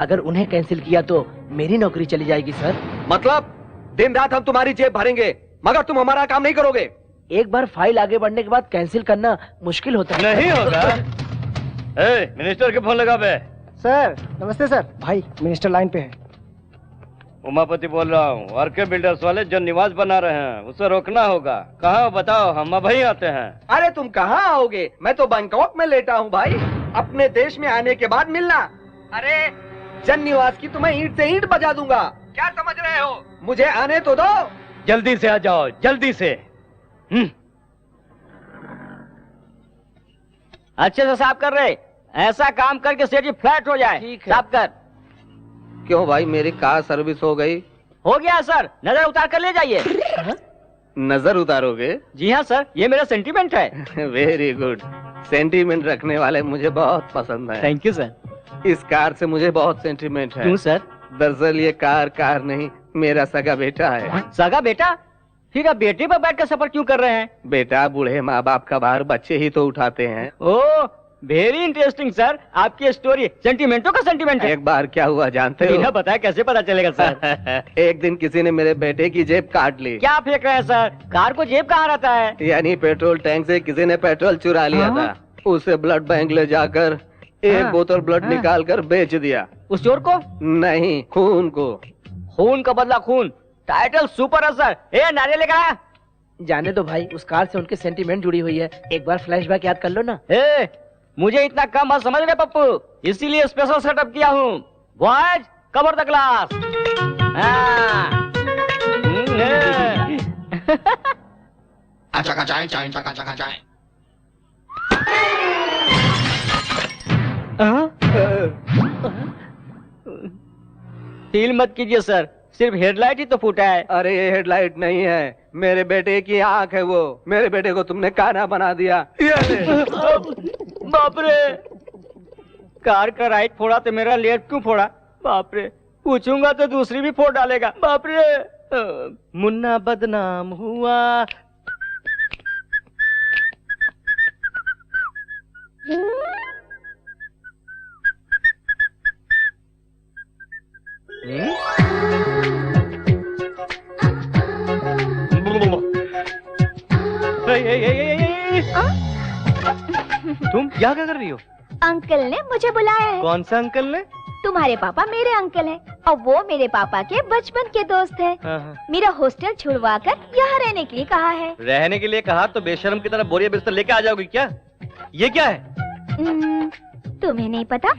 अगर उन्हें कैंसिल किया तो मेरी नौकरी चली जाएगी सर। मतलब दिन रात हम तुम्हारी जेब भरेंगे मगर तुम हमारा काम नहीं करोगे? एक बार फाइल आगे बढ़ने के बाद कैंसिल करना मुश्किल होता है। नहीं होगा। मिनिस्टर के फोन लगा बे। सर नमस्ते सर। भाई मिनिस्टर लाइन पे है। उमापति बोल रहा हूँ। आरके बिल्डर्स वाले जो निवास बना रहे हैं उसे रोकना होगा। कहाँ बताओ, हम अभी आते हैं। अरे तुम कहाँ आओगे, मैं तो बैंकॉक में लेटा हूँ भाई। अपने देश में आने के बाद मिलना। अरे जन निवास की तुम्हें ईंट से ईंट बजा दूंगा, क्या समझ रहे हो? मुझे आने तो दो। जल्दी से आ जाओ, जल्दी से। अच्छे से साफ कर रहे, ऐसा काम करके सेठ जी फ्लैट हो जाए। साफ कर। क्यों भाई, मेरी कार सर्विस हो गई? हो गया सर, नजर उतार कर ले जाइए। नजर उतारोगे? जी हाँ सर, ये मेरा सेंटीमेंट है। Very good. सेंटीमेंट रखने वाले मुझे बहुत पसंद है। Thank you sir. इस कार से मुझे बहुत सेंटीमेंट है। क्यों सर? दरअसल ये कार नहीं, मेरा सगा बेटा है। सगा बेटा? फिर आप बेटे पर बैठ कर सफर क्यों कर रहे हैं? बेटा, बूढ़े माँ बाप का भार बच्चे ही तो उठाते हैं। ओह, वेरी इंटरेस्टिंग सर। आपकी स्टोरी सेंटीमेंटों का सेंटीमेंट है। एक बार क्या हुआ जानते हो? बिना बताया कैसे पता चलेगा सर? एक दिन किसी ने मेरे बेटे की जेब काट ली। क्या फेंक रहे हैं सर? कार को जेब कहाँ रहता है? यानी पेट्रोल टैंक से किसी ने पेट्रोल चुरा लिया था। उसे ब्लड बैंक ले जाकर एक बोतल ब्लड निकाल कर बेच दिया। उस चोर को? नहीं, खून को। खून का बदला खून, टाइटल सुपर है सर। नारियल लेकर आया। जाने दो भाई, उस कार से उनके सेंटीमेंट जुड़ी हुई है। एक बार फ्लैशबैक याद कर लो ना। मुझे इतना कम मत समझ रहे पप्पू, इसीलिए स्पेशल सेटअप किया हूँ। Boys cover the class. Feel मत कीजिए सर, सिर्फ हेडलाइट ही तो फूटा है। अरे ये हेडलाइट नहीं है, मेरे बेटे की आंख है वो। मेरे बेटे को तुमने काना बना दिया। बाप रे, कार का राइट फोड़ा तो मेरा लेफ्ट क्यों फोड़ा? बाप रे, पूछूंगा तो दूसरी भी फोड़ डालेगा। बाप रे। मुन्ना बदनाम हुआ। तुम क्या कर रही हो? अंकल ने मुझे बुलाया है। कौन सा अंकल ने? तुम्हारे पापा मेरे अंकल हैं और वो मेरे पापा के बचपन के दोस्त हैं। मेरा हॉस्टल छुड़वाकर यहाँ रहने के लिए कहा है। रहने के लिए कहा तो बेशर्म की तरह बोरिया बिस्तर लेके आ जाओगी क्या? ये क्या है? तुम्हें नहीं पता?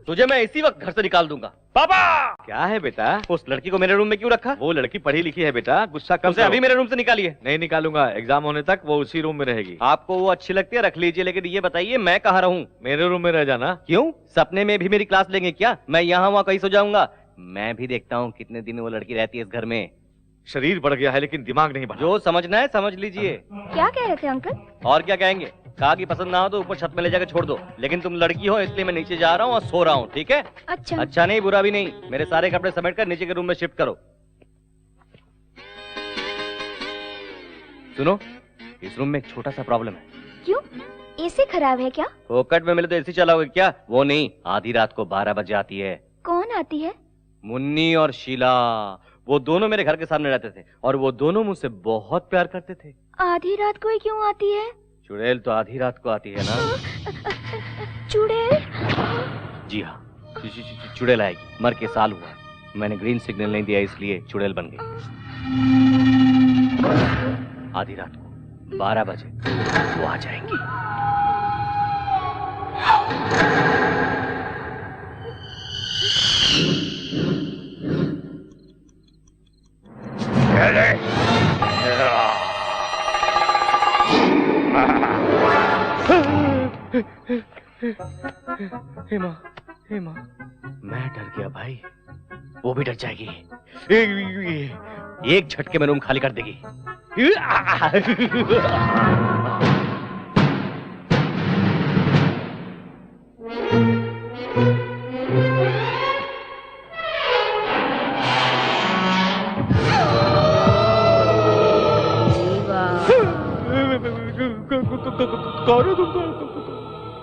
तुझे मैं इसी वक्त घर से निकाल दूंगा। पापा! क्या है बेटा? उस लड़की को मेरे रूम में क्यों रखा? वो लड़की पढ़ी लिखी है बेटा, गुस्सा कम से अभी मेरे रूम से निकालिए। नहीं निकालूंगा, एग्जाम होने तक वो उसी रूम में रहेगी। आपको वो अच्छी लगती है, रख लीजिए, लेकिन ये बताइए मैं कहाँ रहूँ? मेरे रूम में रह जाना। क्यों? सपने में भी मेरी क्लास लेंगे क्या? मैं यहाँ वहाँ कहीं सो जाऊंगा। मैं भी देखता हूँ कितने दिन वो लड़की रहती है इस घर में। शरीर बढ़ गया है लेकिन दिमाग नहीं बढ़ा। जो समझना है समझ लीजिए। क्या कह रहे थे अंकल? और क्या कहेंगे? कहा कि पसंद ना हो तो ऊपर छत में ले जाकर छोड़ दो, लेकिन तुम लड़की हो इसलिए मैं नीचे जा रहा हूँ और सो रहा हूँ, ठीक है? अच्छा नहीं, बुरा भी नहीं। मेरे सारे कपड़े समेट कर नीचे के रूम में शिफ्ट करो। सुनो, इस रूम में एक छोटा सा प्रॉब्लम है। क्यों? एसी खराब है क्या? फोकट में मिले तो एसी चलाओगे क्या? वो नहीं, आधी रात को 12 बजे आती है। कौन आती है? मुन्नी और शीला। वो दोनों मेरे घर के सामने रहते थे और वो दोनों मुझसे बहुत प्यार करते थे। आधी रात को ही क्यों आती है? चुड़ैल तो आधी रात को आती है ना। चुड़ैल? जी हाँ, चुड़ैल आएगी। मर के साल हुआ, मैंने ग्रीन सिग्नल नहीं दिया इसलिए चुड़ैल बन गई। आधी रात को 12 बजे वो आ जाएंगी। हेमा, मैं डर गया भाई, वो भी डर जाएगी। एक झटके में रूम खाली कर देगी।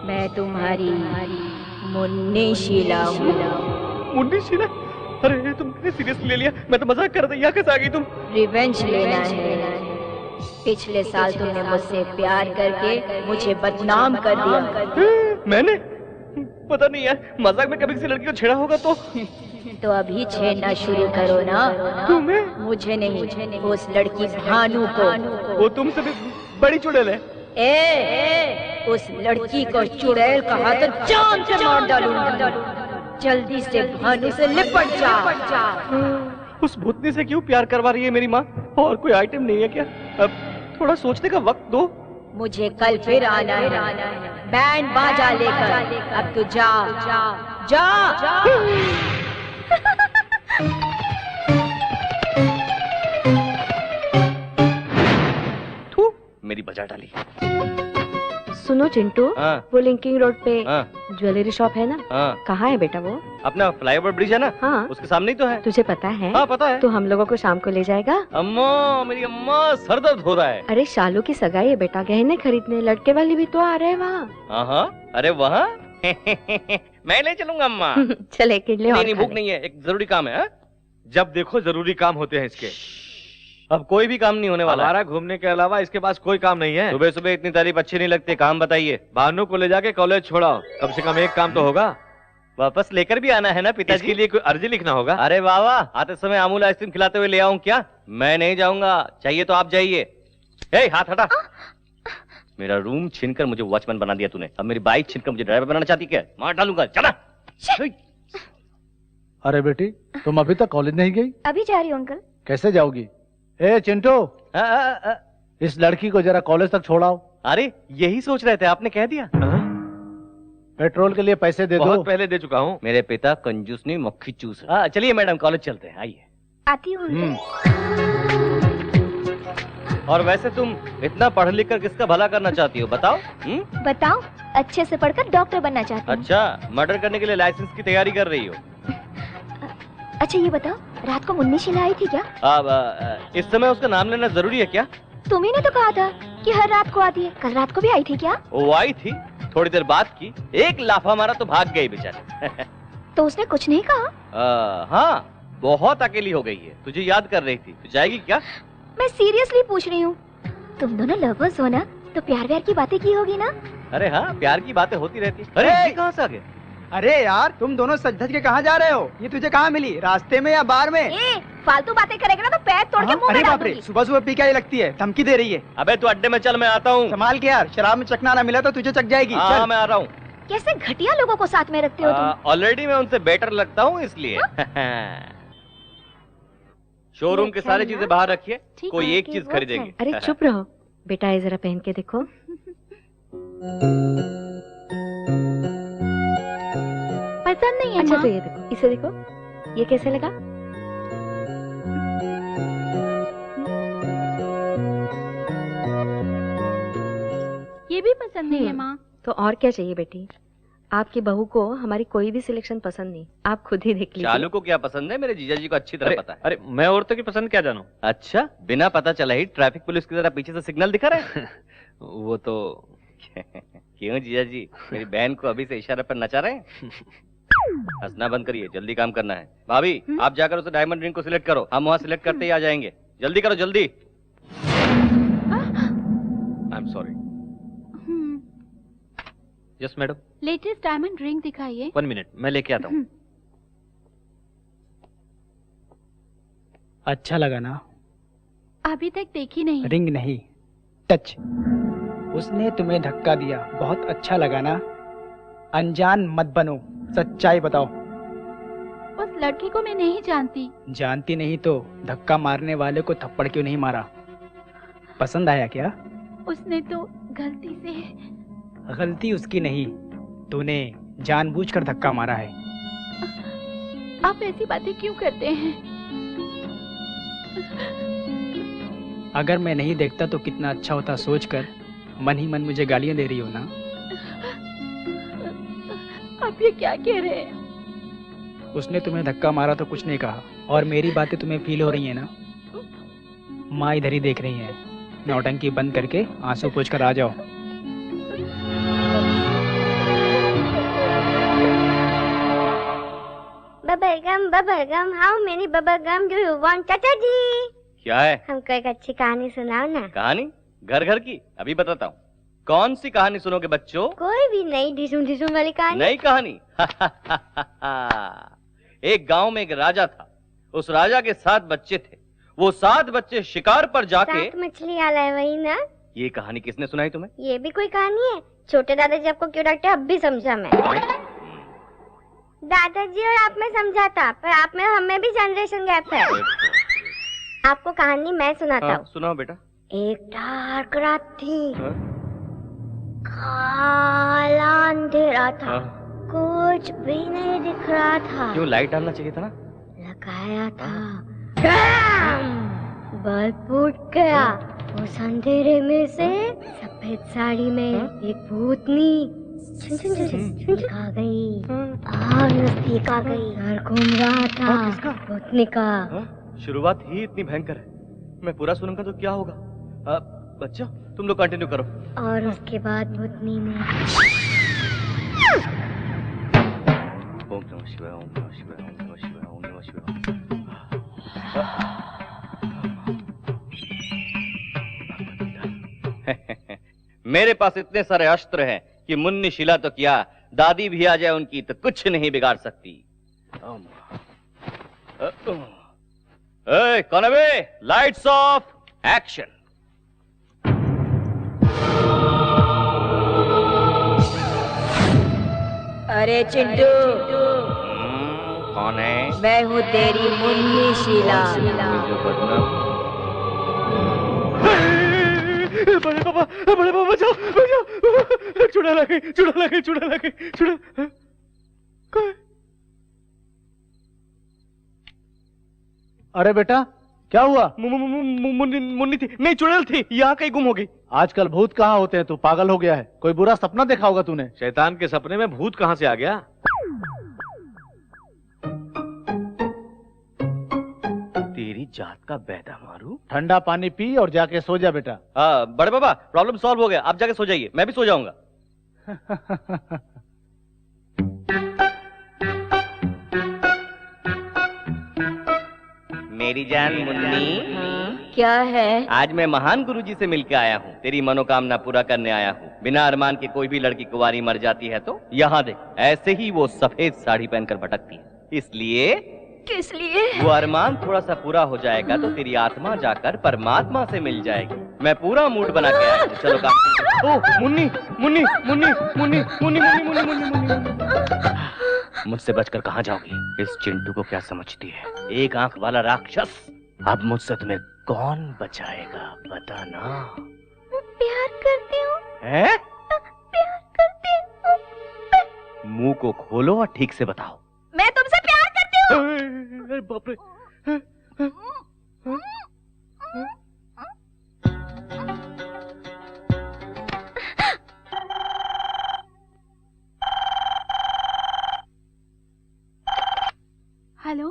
मैं तुम्हारी मुन्नी शीला हूँ। मुन्नी शीला? अरे तुमने सीरियस ले लिया, मैं तो मजाक कर रही। यहाँ कैसे आ गई तुम? रिवेंज लेना है। पिछले साल तुमने मुझसे प्यार करके मुझे बदनाम कर दिया। मैंने पता नहीं यार, मजाक में कभी किसी लड़की को छेड़ा होगा तो अभी छेड़ना शुरू करो ना। तुम्हें? मुझे नहीं, उस लड़की भानु को। वो तुमसे भी बड़ी चुड़ैल है। उस लड़की को चुड़ैल कहा तो जान से मार डालूंगा। जल्दी से भानु से लिपट जा। उस भूतनी से क्यों प्यार करवा रही है मेरी माँ? और कोई आइटम नहीं है क्या? अब थोड़ा सोचने का वक्त दो। मुझे कल फिर आना है बैंड बाजा लेकर। अब तो जा जा जा। थू, मेरी बजा डाली। सुनो चिंटू, वो लिंकिंग रोड पे ज्वेलरी शॉप है ना? कहाँ है बेटा वो? अपना फ्लाईओवर ब्रिज है ना? हाँ, उसके सामने ही तो है। तुझे पता है? हाँ पता है। तो हम लोगों को शाम को ले जाएगा? अम्मा, मेरी अम्मा, सर दर्द हो रहा है। अरे शालू की सगाई है बेटा, गहने खरीदने। लड़के वाले भी तो आ रहे हैं वहाँ। हाँ, अरे वहाँ मैं ले चलूंगा अम्मा। चल एक इडली। नहीं, भूख नहीं है, एक जरूरी काम है। जब देखो जरूरी काम होते हैं इसके। अब कोई भी काम नहीं होने वाला। हमारा घूमने के अलावा इसके पास कोई काम नहीं है। सुबह सुबह इतनी तारीफ अच्छी नहीं लगती। काम बताइए। भानु को ले जाके कॉलेज छोड़ाओ, कम से कम एक काम तो होगा। वापस लेकर भी आना है ना पिताजी? इसके लिए कोई अर्जी लिखना होगा। अरे वाह वाह, आते समय अमूल आइसक्रीम खिलाते हुए ले आऊं क्या? मैं नहीं जाऊंगा, चाहिए तो आप जाइए। हाथ हटा। मेरा रूम छीनकर मुझे वॉचमैन बना दिया तूने, अब मेरी बाइक छीनकर मुझे ड्राइवर बनाना चाहती क्या? मार डालूंगा, चला। अरे बेटी, तुम अभी तक कॉलेज नहीं गई? अभी जा रही हूँ अंकल। कैसे जाओगी? चिंटू, इस लड़की को जरा कॉलेज तक छोड़ाओ। अरे यही सोच रहे थे, आपने कह दिया। पेट्रोल के लिए पैसे दे दो। बहुत पहले दे चुका हूँ। मेरे पिता कंजूस नहीं, मक्खी चूस है। चलिए मैडम, कॉलेज चलते हैं, आइए। आती हूँ। और वैसे तुम इतना पढ़ लिख कर किसका भला करना चाहती हो बताओ? बताओ, अच्छे से पढ़कर डॉक्टर बनना चाहती हूँ। अच्छा, मर्डर करने के लिए लाइसेंस की तैयारी कर रही हो? अच्छा ये बताओ, रात को मुन्नी शीला आई थी क्या? अब इस समय उसका नाम लेना जरूरी है क्या? तुम्ही ने तो कहा था कि हर रात को आती है। कल रात को भी आई थी क्या? वो आई थी, थोड़ी देर बात की, एक लाफा मारा तो भाग गई बेचारी। तो उसने कुछ नहीं कहा? हाँ, बहुत अकेली हो गई है, तुझे याद कर रही थी। तू जाएगी क्या? मैं सीरियसली पूछ रही हूँ। तुम दोनों लवर्स हो ना, तो प्यार व्यार की बातें की होगी ना? अरे हाँ, प्यार की बातें होती रहती। अरे कहाँ से आ गए? अरे यार, तुम दोनों सज धज के कहाँ जा रहे हो? ये तुझे कहाँ मिली, रास्ते में या बार में? फालतू बातें करेगा ना तो पैर तोड़ के मुंह में डाल दूंगी। सुबह सुबह पी क्या लगती है, धमकी दे रही है। अबे तू अड्डे में चल, मैं आता हूँ। संभाल के यार, शराब में चखना ना मिला तो तुझे चख जाएगी। हाँ मैं आ रहा हूँ। कैसे घटिया लोगों को साथ में रखते हो तुम? ऑलरेडी मैं उनसे बेटर लगता हूँ इसलिए। शोरूम के सारी चीजें बाहर रखिए, कोई एक चीज खरीदेंगे। अरे चुप रहो बेटा, ये जरा पहन के देखो। पसंद नहीं है? अच्छा तो ये देखो, इसे देखो, ये कैसे लगा? ये भी पसंद नहीं है माँ। तो और क्या चाहिए बेटी? आपकी बहू को हमारी कोई भी सिलेक्शन पसंद नहीं, आप खुद ही देख लीजिए। चालू को क्या पसंद है मेरे जीजा जी को अच्छी तरह पता है। अरे मैं औरतों की पसंद क्या जानूं? अच्छा, बिना पता चला ही ट्रैफिक पुलिस की तरह पीछे से सिग्नल दिखा रहे हैं। वो तो क्यों जीजा जी, मेरी बहन को अभी से इशारे पर नचा रहे हैं? हंसना बंद करिए, जल्दी काम करना है। भाभी आप जाकर उसे डायमंड रिंग को सिलेक्ट करो, हम वहाँ सिलेक्ट करते ही आ जाएंगे। जल्दी करो जल्दी। I am sorry. Yes madam. Latest diamond ring दिखाइए। 1 मिनट, मैं लेके आता हूँ। अच्छा लगा ना? अभी तक देखी नहीं। रिंग नहीं, टच। उसने तुम्हें धक्का दिया, बहुत अच्छा लगा ना? अनजान मत बनो, सच्चाई बताओ। उस लड़की को मैं नहीं जानती। जानती नहीं तो धक्का मारने वाले को थप्पड़ क्यों नहीं मारा? पसंद आया क्या? उसने तो गलती से। गलती उसकी नहीं, तूने जानबूझकर धक्का मारा है। आप ऐसी बातें क्यों करते हैं? अगर मैं नहीं देखता तो कितना अच्छा होता सोचकर मन ही मन मुझे गालियां दे रही हो ना? आप ये क्या कह रहे हैं? उसने तुम्हें धक्का मारा तो कुछ नहीं कहा, और मेरी बातें तुम्हें फील हो रही है ना? माँ इधर ही देख रही है। नौटंकी बंद करके आंसू पोंछ कर आ जाओ। Bubble gum, how many bubble gum do you want चाचा जी? क्या है? हमको एक अच्छी कहानी सुनाओ ना। कहानी? घर घर की? अभी बताता हूँ। कौन सी कहानी सुनोगे बच्चों? कोई भी नई ढिसुम ढिसुम वाली कहानी। नई कहानी? एक गांव में एक राजा था। उस राजा के 7 बच्चे थे। वो 7 बच्चे शिकार पर जाके 7 मछली वाला है वही ना? ये कहानी किसने सुनाई तुम्हें? ये भी कोई कहानी है? छोटे दादाजी आपको क्यों डांटे अब भी समझा मैं। दादाजी और आप में समझा था, पर आप में हमें भी जनरेशन गैप है। आपको कहानी मैं सुनाता हूँ। सुनाओ बेटा। एक डार्क रात थी। काला अंधेरा था। कुछ भी नहीं दिख रहा था। क्यों? लाइट डालना चाहिए था ना। लगाया था, बल्ब फूट गया। उस अंधेरे में से सफेद साड़ी में एक भूतनी आ गई और नजदीक आ गई। सर घूम रहा था भूतनी का। शुरुआत ही इतनी भयंकर है, मैं पूरा सुनूंगा तो क्या होगा? बच्चों तुम लोग कंटिन्यू करो। और उसके बाद भूतनी ने ओम नमः शिवाय, ओम नमः शिवाय, ओम नमः शिवाय, ओम नमः शिवाय। मेरे पास इतने सारे अस्त्र हैं कि मुन्नी शिला तो क्या, दादी भी आ जाए उनकी तो कुछ नहीं बिगाड़ सकती। कौन है बे? Lights off, action. अरे चिंटू, कौन है? मैं हूँ तेरी मुन्नी शीला। बड़े पापा बचाओ बचाओ, चुड़ा लगे चुड़ा लगे चुड़ा लगे चुड़ा। अरे बेटा क्या हुआ? मुन्नी थी, नहीं चुड़ैल थी, यहाँ कहीं गुम हो गई। आजकल भूत कहाँ होते हैं? तू पागल हो गया है? कोई बुरा सपना देखा होगा तूने। शैतान के सपने में भूत कहाँ से आ गया? तेरी जात का बैदा मारू। ठंडा पानी पी और जाके सो जा बेटा। बड़े बाबा प्रॉब्लम सॉल्व हो गया, आप जाके सो जाइए, मैं भी सो जाऊंगा। मेरी जान मुन्नी। क्या है? आज मैं महान गुरुजी से मिलकर आया हूँ, तेरी मनोकामना पूरा करने आया हूँ। बिना अरमान के कोई भी लड़की कुंवारी मर जाती है तो यहाँ देख, ऐसे ही वो सफेद साड़ी पहनकर भटकती है। इसलिए किस लिए? वो अरमान थोड़ा सा पूरा हो जाएगा तो तेरी आत्मा जाकर परमात्मा से मिल जाएगी। मैं पूरा मूड बना के आया हूँ, चलो काम। ओह मुन्नी मुन्नी मुन्नी मुन्नी मुन्नी मुन्नी मुन्नी मुन्नी। मुझसे बचकर कहाँ जाओगी? इस चिंटू को क्या समझती है? एक आंख वाला राक्षस। अब मुझसे तुम्हें कौन बचाएगा बताना। प्यार करती हूँ। हैं? प्यार करती हूँ। मुंह को खोलो और ठीक से बताओ। मैं तुमसे प्यार करती हूँ। अरे बाप रे। हेलो।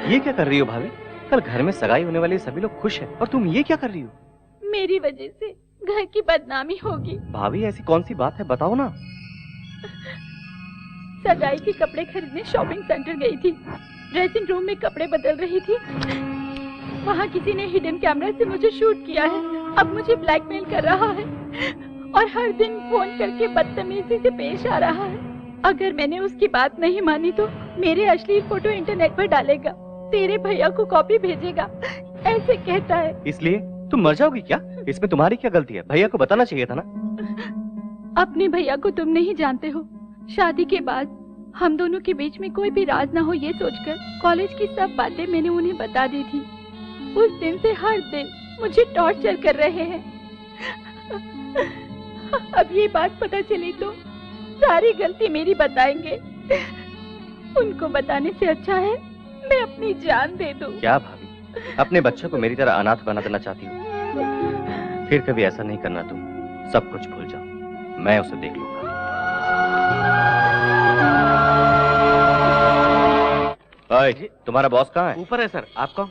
ये क्या कर रही हो भाभी? कल घर में सगाई होने वाली सभी लोग खुश हैं और तुम ये क्या कर रही हो? मेरी वजह से घर की बदनामी होगी। भाभी ऐसी कौन सी बात है, बताओ ना। सगाई के कपड़े खरीदने शॉपिंग सेंटर गई थी। ड्रेसिंग रूम में कपड़े बदल रही थी। वहाँ किसी ने हिडन कैमरा से मुझे शूट किया है। अब मुझे ब्लैकमेल कर रहा है और हर दिन फोन करके बदतमीजी से पेश आ रहा है। अगर मैंने उसकी बात नहीं मानी तो मेरे अश्लील फोटो इंटरनेट पर डालेगा, तेरे भैया को कॉपी भेजेगा, ऐसे कहता है। इसलिए तुम मर जाओगी क्या? इसमें तुम्हारी क्या गलती है? भैया को बताना चाहिए था ना। अपने भैया को तुम नहीं जानते हो। शादी के बाद हम दोनों के बीच में कोई भी राज ना हो ये सोचकर कॉलेज की सब बातें मैंने उन्हें बता दी थी। उस दिन से हर दिन मुझे टॉर्चर कर रहे हैं। अब ये बात पता चली तो सारी गलती मेरी बताएंगे। उनको बताने से अच्छा है मैं अपनी जान दे दूं। क्या भाभी, अपने बच्चों को मेरी तरह अनाथ बना देना चाहती हो? फिर कभी ऐसा नहीं करना तुम, सब कुछ भूल जाओ, मैं उसे देख लूंगा। तुम्हारा बॉस कहाँ है? ऊपर है सर। आप कौन?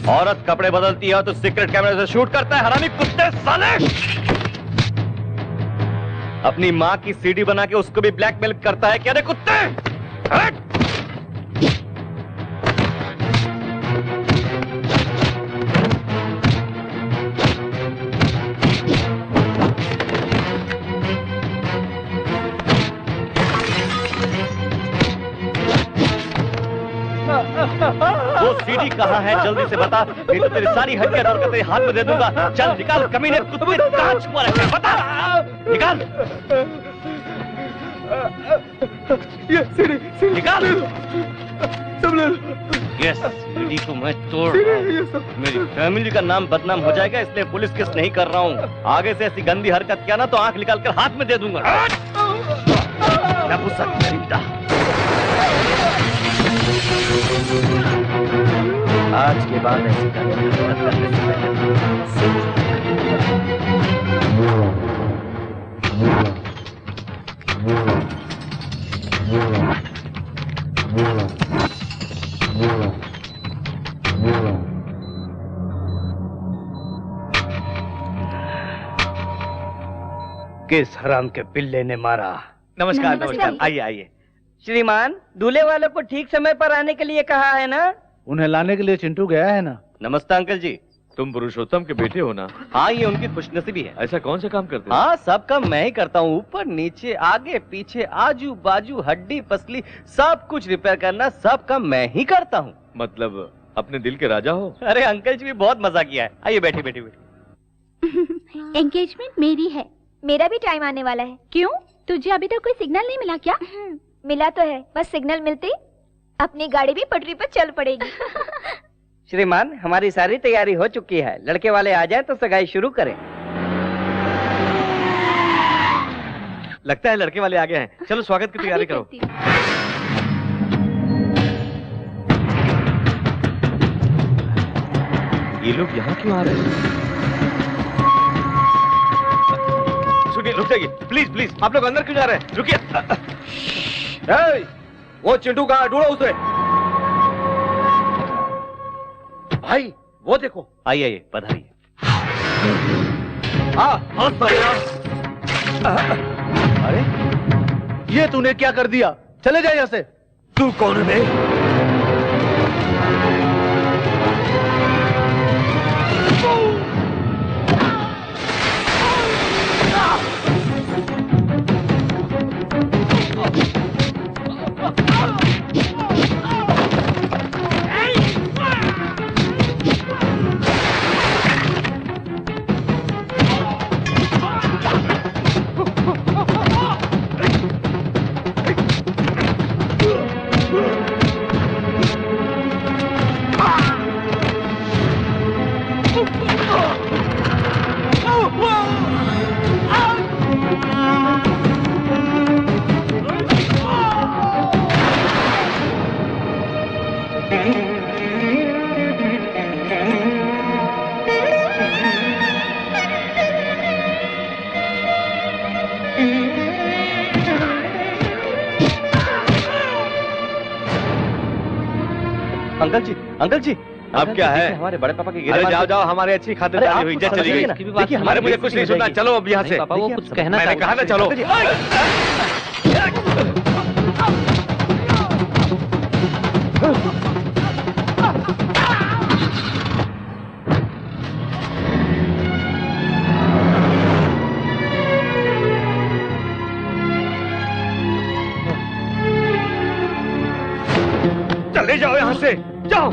औरत कपड़े बदलती है तो सीक्रेट कैमरे से शूट करता है, हरामी कुत्ते साले! अपनी माँ की सीडी बना के उसको भी ब्लैकमेल करता है क्या रे कुत्ते? हट! वो सीडी कहाँ है जल्दी से बता, नहीं तो तेरी सारी हड्डियां तोड़ कर तेरे हाथ में दे दूंगा। चल निकाल कमीने, कुत्ते कहाँ छुपा रखा है, बता निकाल। ये सीडी निकाल। सब ले। यस, सीडी को मैं तोड़ रहा हूं। मेरी फैमिली का नाम बदनाम हो जाएगा, इसलिए पुलिस केस नहीं कर रहा हूँ। आगे से ऐसी गंदी हरकत किया ना तो आंख निकाल कर हाथ में दे दूंगा। आज के बाद ऐसी गंदी हरकत करने से किस हराम के पिल्ले ने मारा? नमस्कार नमस्कार, आइए आइए। श्रीमान, दूल्हे वालों को ठीक समय पर आने के लिए कहा है ना? उन्हें लाने के लिए चिंटू गया है ना। नमस्ते अंकल जी। तुम पुरुषोत्तम के बेटे हो ना? हाँ, ये उनकी खुशनसीबी है। ऐसा कौन सा काम करते हो? हाँ, सब काम मैं ही करता हूँ। ऊपर नीचे आगे पीछे आजू बाजू हड्डी पसली सब कुछ रिपेयर करना, सब काम मैं ही करता हूँ। मतलब अपने दिल के राजा हो? अरे अंकल जी भी बहुत मजा किया है। आइए बैठे बैठे बैठे। एंगेजमेंट मेरी है। मेरा भी टाइम आने वाला है। क्यों? तुझे अभी तक कोई सिग्नल नहीं मिला क्या? मिला तो है, बस सिग्नल मिलते अपनी गाड़ी भी पटरी पर चल पड़ेगी। श्रीमान, हमारी सारी तैयारी हो चुकी है, लड़के वाले आ जाएं तो सगाई शुरू करें। लगता है लड़के वाले आ गए हैं। चलो स्वागत की तैयारी करो। ये लोग यहाँ क्यों आ रहे हैं? सुनिए, रुक जाइए प्लीज प्लीज। आप लोग अंदर क्यों जा रहे हैं? रुकिए। वो चिंटू कहाँ? ढूंढो उसे। भाई वो देखो। आइए आइए, बधाई। अरे ये तूने क्या कर दिया? चले जाए यहाँ से। तू कौन है? अंकल जी अब क्या है? हमारे बड़े पापा की अरे जाओ जाओ, हमारे अच्छी खातिरदारी हुई। चली गई। देखिए हमारे मुझे कुछ नहीं सुनना। चलो अब यहाँ से। वो कुछ कहना मैंने कहा ना चलो। चले जाओ यहाँ से, जाओ।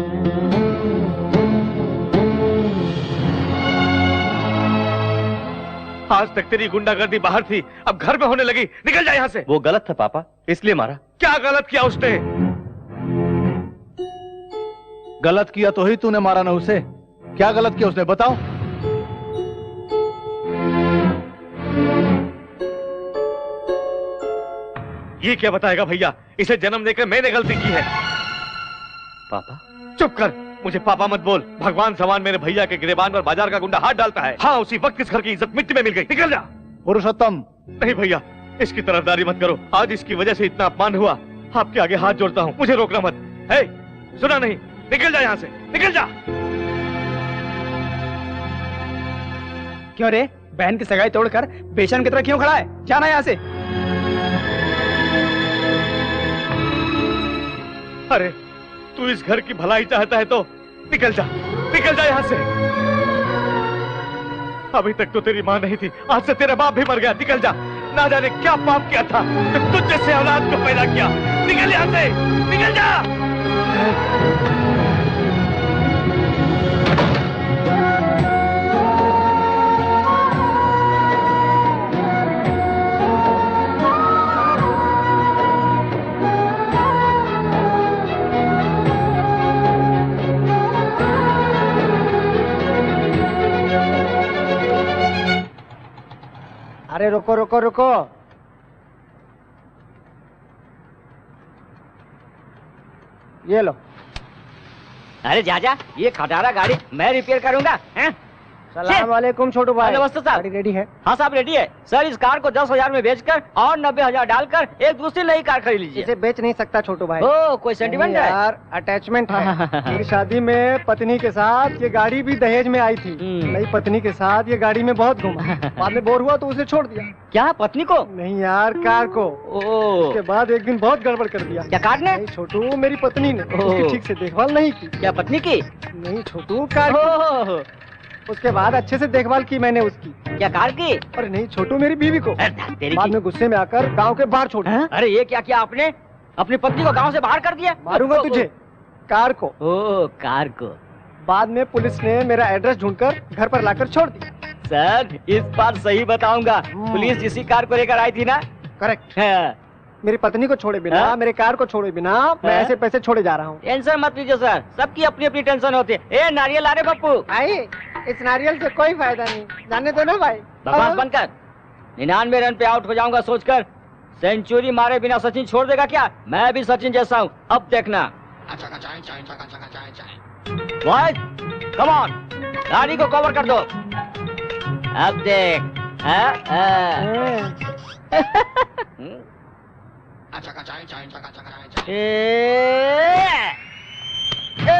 आज तक तेरी गुंडागर्दी बाहर थी, अब घर में होने लगी। निकल जा यहाँ से। वो गलत था पापा, इसलिए मारा। क्या गलत किया उसने? गलत किया तो ही तूने मारा ना उसे। क्या गलत किया उसने बताओ? ये क्या बताएगा भैया? इसे जन्म देकर मैंने गलती की है। पापा? चुप कर, मुझे पापा मत बोल। भगवान समान मेरे भैया के गिरेबान पर बाजार का गुंडा हाथ डालता है। हाँ, उसी वक्त इस घर की इज्जत मिट्टी में मिल गई। निकल जा। पुरुषोत्तम। नहीं भैया, इसकी तरफदारी मत करो। आज इसकी वजह से इतना अपमान हुआ। आपके आगे हाथ जोड़ता हूँ, मुझे रोकना मत। है, सुना नहीं? निकल जा यहाँ से, निकल जा। क्यों रे, बहन की सगाई तोड़कर बेचैन की तरह क्यों खड़ा है? जाना यहाँ से। अरे तू इस घर की भलाई चाहता है तो निकल जा, निकल जा यहाँ से। अभी तक तो तेरी माँ नहीं थी, आज से तेरा बाप भी मर गया। निकल जा। ना जाने क्या पाप किया था तो तुझ जैसे औलाद को पैदा किया। निकल यहाँ से, निकल जा। अरे रुको रुको रुको। ये लो। अरे जाजा, ये खटारा गाड़ी मैं रिपेयर करूंगा। हैं? सलाम वालेकुम छोटू भाई। नमस्ते सर। गाड़ी रेडी है? हाँ साहब रेडी है सर। इस कार को 10,000 में बेचकर और 90,000 डालकर एक दूसरी नई कार खरीद लीजिए। इसे बेच नहीं सकता छोटू भाई। ओ, कोई सेंटिमेंट है? यार अटैचमेंट है। मेरी शादी में पत्नी के साथ ये गाड़ी भी दहेज में आई थी। नई पत्नी के साथ ये गाड़ी में बहुत घूमा। बाद में बोर हुआ तो उसे छोड़ दिया। क्या, पत्नी को? नहीं यार, कार को। उसके बाद एक दिन बहुत गड़बड़ कर दिया। क्या कार ने? नहीं छोटू, मेरी पत्नी ने। उसकी ठीक से देखभाल नहीं की। क्या पत्नी की? नहीं छोटू, कार की। उसके बाद अच्छे से देखभाल की मैंने उसकी। क्या कार की? अरे नहीं छोटू, मेरी बीवी को। बाद में गुस्से में आकर गांव के बाहर छोड़ दिया। अरे ये क्या किया आपने? अपनी पत्नी को गांव से बाहर कर दिया? मारूंगा तुझे। कार को। ओ, कार को। बाद में पुलिस ने मेरा एड्रेस ढूंढकर घर पर लाकर छोड़ दिया। सर इस बार सही बताऊंगा, पुलिस इसी कार को लेकर आई थी ना? करेक्ट। मेरी पत्नी को छोड़े बिना, मेरे कार को छोड़े बिना मैं ऐसे पैसे छोड़े जा रहा हूँ। टेंशन मत लीजिए सर, सबकी अपनी अपनी टेंशन होती है। ए नारियल ला रे पप्पू। आई, इस नारियल से कोई फायदा नहीं, जाने दो ना भाई। बकवास बंद कर। 99 रन पे आउट हो जाऊंगा सोचकर सेंचुरी मारे बिना सचिन छोड़ देगा क्या? मैं भी सचिन जैसा हूँ, अब देखना। बॉयज कम ऑन, गाड़ी को कवर कर दो। अब देख।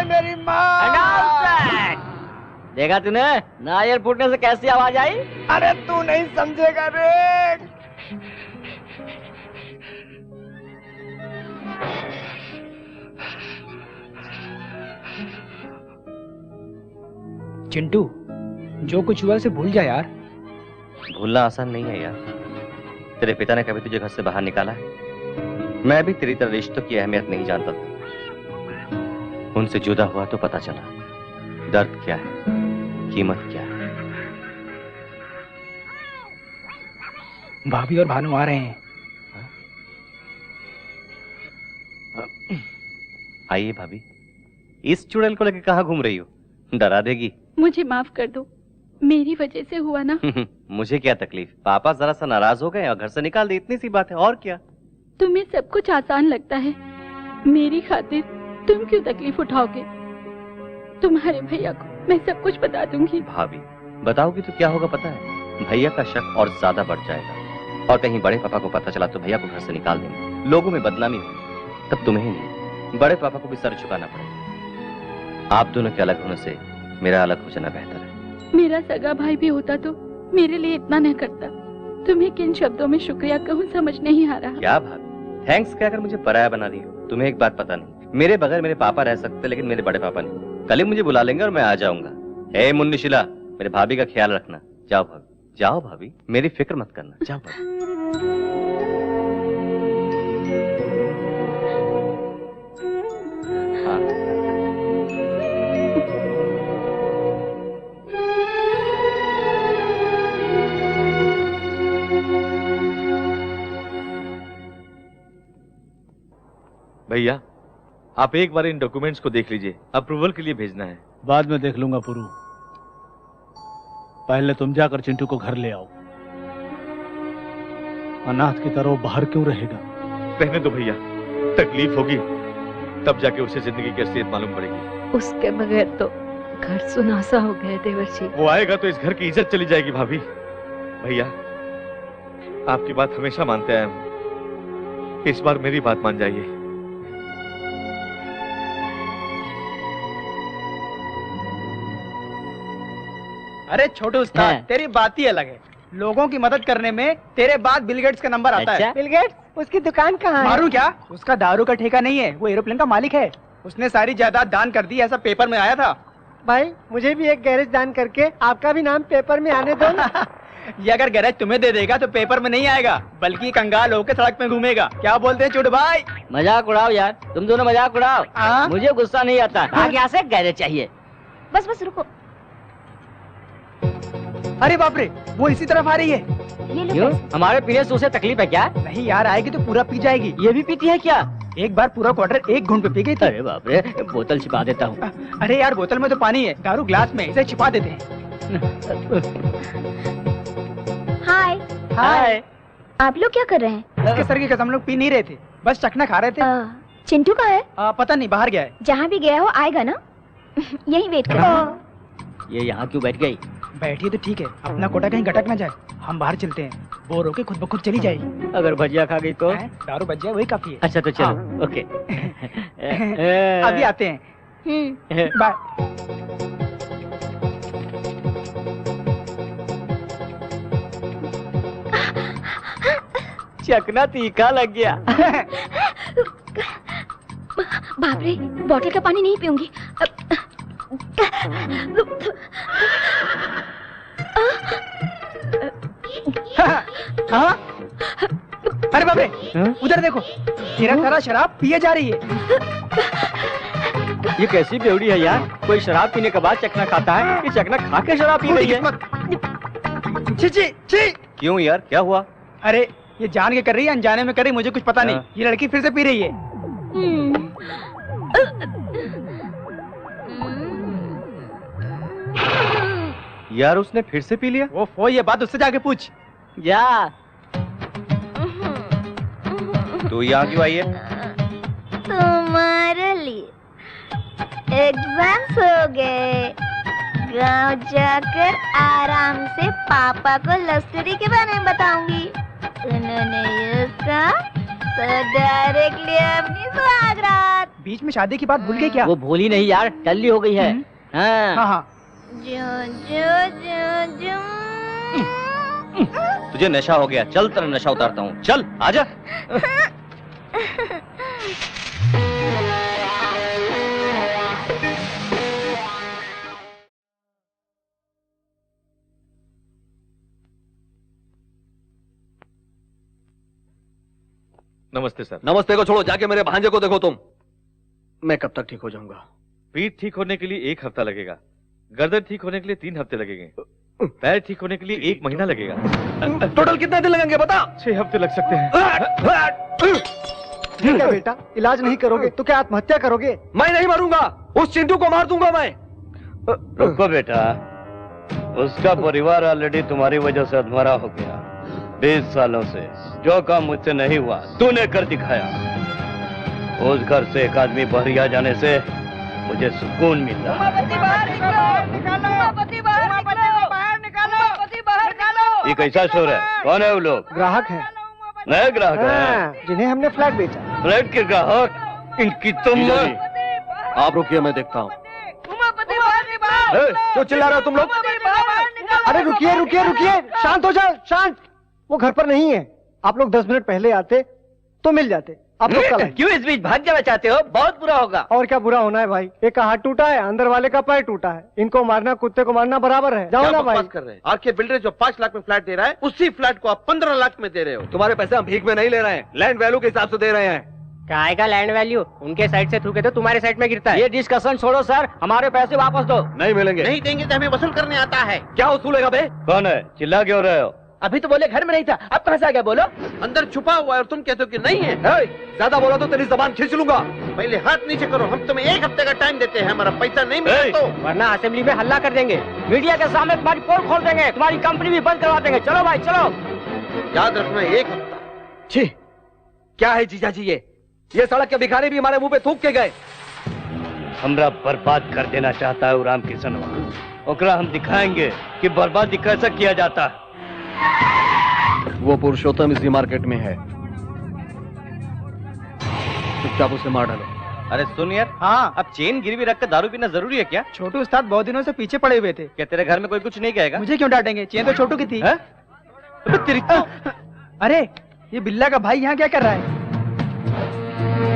मेरी माँ। देखा तूने नारियल फूटने से कैसी आवाज आई? अरे तू नहीं समझेगा रे। चिंटू, जो कुछ हुआ उसे भूल जा यार। भूलना आसान नहीं है यार। तेरे पिता ने कभी तुझे घर से बाहर निकाला है? मैं भी तेरी तरह रिश्तों की अहमियत नहीं जानता था। उनसे जुदा हुआ तो पता चला दर्द क्या है, कीमत क्या है। भाभी और भानु आ रहे हैं। आइए भाभी। इस चुड़ैल को लेकर कहाँ घूम रही हो? डरा देगी। मुझे माफ कर दो, मेरी वजह से हुआ ना। मुझे क्या तकलीफ, पापा जरा सा नाराज हो गए और घर से निकाल दे, इतनी सी बात है, और क्या। तुम्हें सब कुछ आसान लगता है, मेरी खातिर तुम क्यों तकलीफ उठाओगे? तुम्हारे भैया को मैं सब कुछ बता दूंगी। भाभी बताओगी तो क्या होगा पता है? भैया का शक और ज्यादा बढ़ जाएगा, और कहीं बड़े पापा को पता चला तो भैया को घर से निकाल देंगे, लोगों में बदनामी होगी, तब तुम्हें नहीं बड़े पापा को भी सर झुकाना पड़ेगा। आप दोनों के अलग होने से मेरा अलग हो जाना बेहतर है। मेरा सगा भाई भी होता तो मेरे लिए इतना न करता। तुम्हें किन शब्दों में शुक्रिया कहूँ समझ नहीं आ रहा। क्या भाभी, थैंक्स कहकर मुझे पराया बना रही हो? तुम्हें एक बात पता नहीं, मेरे बगैर मेरे पापा रह सकते लेकिन मेरे बड़े पापा नहीं। कल ही मुझे बुला लेंगे और मैं आ जाऊंगा। हे मुन्नीशिला, मेरे भाभी का ख्याल रखना। जाओ भाभी, जाओ भाभी, मेरी फिक्र मत करना, जाओ भाभी। भैया आप एक बार इन डॉक्यूमेंट्स को देख लीजिए, अप्रूवल के लिए भेजना है। बाद में देख लूंगा पुरू, पहले तुम जाकर चिंटू को घर ले आओ। अनाथ की तरह बाहर क्यों रहेगा? रहने दो भैया, तकलीफ होगी तब जाके उसे जिंदगी की असलियत मालूम पड़ेगी। उसके बगैर तो घर सुनासा हो गया देवर्षि। वो आएगा तो इस घर की इज्जत चली जाएगी भाभी। भैया, आपकी बात हमेशा मानते आया हूं, इस बार मेरी बात मान जाइए। अरे छोटे उस्ताद, तेरी बात ही अलग है। लोगों की मदद करने में तेरे बाद बिल गेट्स का नंबर आता है। Bill Gates? उसकी दुकान कहाँ है? मारू क्या? उसका दारू का ठेका नहीं है, वो एरोप्लेन का मालिक है। उसने सारी जायदाद दान कर दी, ऐसा पेपर में आया था। भाई मुझे भी एक गैरेज दान करके आपका भी नाम पेपर में आने दो ना। ये अगर गैरेज तुम्हें दे देगा तो पेपर में नहीं आएगा, बल्कि कंगाल होकर सड़क में घूमेगा। क्या बोलते हैं छोटे भाई? मजाक उड़ाओ यार, तुम दोनों मजाक उड़ाओ। मुझे गुस्सा नहीं आता। आगे यहाँ से गैरेज चाहिए। बस बस रुको। अरे बाप रे, वो इसी तरफ आ रही है। क्यों? हमारे पीने से उसे तकलीफ है क्या? नहीं यार, आएगी तो पूरा पी जाएगी। ये भी पीती है क्या? एक बार पूरा क्वार्टर एक घूंट पे पी गई थी। अरे बाप रे, बोतल छिपा देता हूँ। अरे यार, बोतल में तो पानी है, दारू ग्लास में, इसे छिपा देते हैं। हाय। हाय। आप लोग क्या कर रहे हैं? इसके सर की कसम, लोग पी नहीं रहे थे, बस चखना खा रहे थे। चिंटू कहाँ है? पता नहीं, बाहर गया है। जहाँ भी गया हो आएगा ना? यहीं वेट कर। ये यहाँ क्यों बैठ गई? बैठिए तो ठीक है, अपना कोटा कहीं गटक ना जाए। हम बाहर चलते हैं, बोर होके खुद ब खुद चली जाएगी। अगर भजिया खा गई तो? दारू बच जाए वही काफी है। अच्छा तो चलो। ओके। अभी आते हैं। बाय। चकना तीखा लग गया। बाप रे, बोतल का पानी नहीं पीऊंगी। हाँ? अरे बाप रे, उधर देखो, तेरा सारा शराब पिए जा रही है। ये कैसी बेवड़ी है यार? कोई शराब पीने के बाद चखना खाता है, ये चखना खा के शराब पी रही है। छी छी छी। क्यों यार, क्या हुआ? अरे ये जान के कर रही है, अनजाने में कर रही, मुझे कुछ पता नहीं। ये लड़की फिर से पी रही है। यार उसने फिर से पी लिया? वो ये बात उससे जाके पूछ। जा। तू यहाँ क्यों आई है? तुम्हारे लिए एग्जाम्स हो गए, गांव जाकर आराम से पापा को लश्करी के बारे में बताऊंगी। उन्होंने ये कहा तो डायरेक्टली अपनी सुहागरात। बीच में शादी की बात भूल गई क्या? वो भूली नहीं यार, टल्ली हो गई है। हाँ। तुझे नशा हो गया, चल तेरा नशा उतारता हूँ, चल आजा। नमस्ते सर। नमस्ते को छोड़ो, जाके मेरे भांजे को देखो तुम। मैं कब तक ठीक हो जाऊंगा? पीठ ठीक होने के लिए 1 हफ्ता लगेगा, गर्दन ठीक होने के लिए 3 हफ्ते लगेंगे, पैर ठीक होने के लिए 1 महीना लगेगा। टोटल कितने दिन लगेंगे बता? 6 हफ्ते लग सकते हैं। ठीक है बेटा, इलाज नहीं करोगे तो क्या आत्महत्या करोगे? मैं नहीं मरूंगा, उस चिंटू को मार दूंगा मैं। रुको बेटा, उसका परिवार ऑलरेडी तुम्हारी वजह से अधमरा हो गया। 20 सालों से जो काम मुझसे नहीं हुआ तूने कर दिखाया। उस घर से एक आदमी बहरिया जाने से मुझे सुकून मिला। ये कैसा शोर है? कौन है वो लोग? ग्राहक है। नए ग्राहक हैं जिन्हें हमने फ्लैट बेचा। फ्लैट के ग्राहक? इनकी तुम आप रुकिए, मैं देखता हूँ। क्यों चिल्ला रहे हो तुम लोग? अरे रुकिए रुकिए रुकिए, शांत हो जाओ, शांत। वो घर पर नहीं है, आप लोग 10 मिनट पहले आते तो मिल जाते। आप लोग कल क्यों इस बीच भाग जाना चाहते हो? बहुत बुरा होगा। और क्या बुरा होना है भाई? एक का हाथ टूटा है, अंदर वाले का पैर टूटा है। इनको मारना कुत्ते को मारना बराबर है। जाओ ना भाई। कर रहे हैं? आखिर बिल्डर जो 5 लाख में फ्लैट दे रहा है, उसी फ्लैट को आप 15 लाख में दे रहे हो। तुम्हारे पैसे हम भीख में नहीं ले रहे हैं, लैंड वैल्यू के हिसाब से दे रहे हैं। काय का लैंड वैल्यू? उनके साइड से थूके तो तुम्हारे साइड में गिरता है। ये डिस्कशन छोड़ो सर, हमारे पैसे वापस दो। नहीं मिलेंगे। नहीं देंगे तो हमें वसूल करने आता है। क्या वसूलेगा बे? कौन है? चिल्ला क्यों रहे हो? अभी तो बोले घर में नहीं था, अब कहाँ से आ गया? बोलो। अंदर छुपा हुआ है और तुम कहते हो कि नहीं है। ज्यादा बोला तो तेरी जबान खींच लूंगा। पहले हाथ नीचे करो, हम तुम्हें 1 हफ्ते का टाइम देते हैं, हमारा पैसा नहीं मिला तो वरना असेंबली में हल्ला कर देंगे, मीडिया के सामने तुम्हारी पोल खोल देंगे, तुम्हारी कंपनी भी बंद करवा देंगे। चलो भाई चलो। याद रखना 1 हफ्ता। छी, क्या है जीजा जी ये सड़क के भिखारी भी हमारे मुंह पे थूक के गए। हमरा बर्बाद कर देना चाहता है राम किशनवा। ओकरा हम दिखाएंगे कि बर्बादी कैसे किया जाता है। वो पुरुषोत्तम इसी मार्केट में है, चुपचाप उसे मार डालो। अरे सुन यार, हाँ अब चेन गिरवी रख कर दारू पीना जरूरी है क्या? छोटू उस्ताद बहुत दिनों से पीछे पड़े हुए थे। क्या तेरे घर में कोई कुछ नहीं कहेगा? मुझे क्यों डांटेंगे? चेन तो छोटू की थी। अरे ये बिल्ला का भाई यहाँ क्या कर रहा है?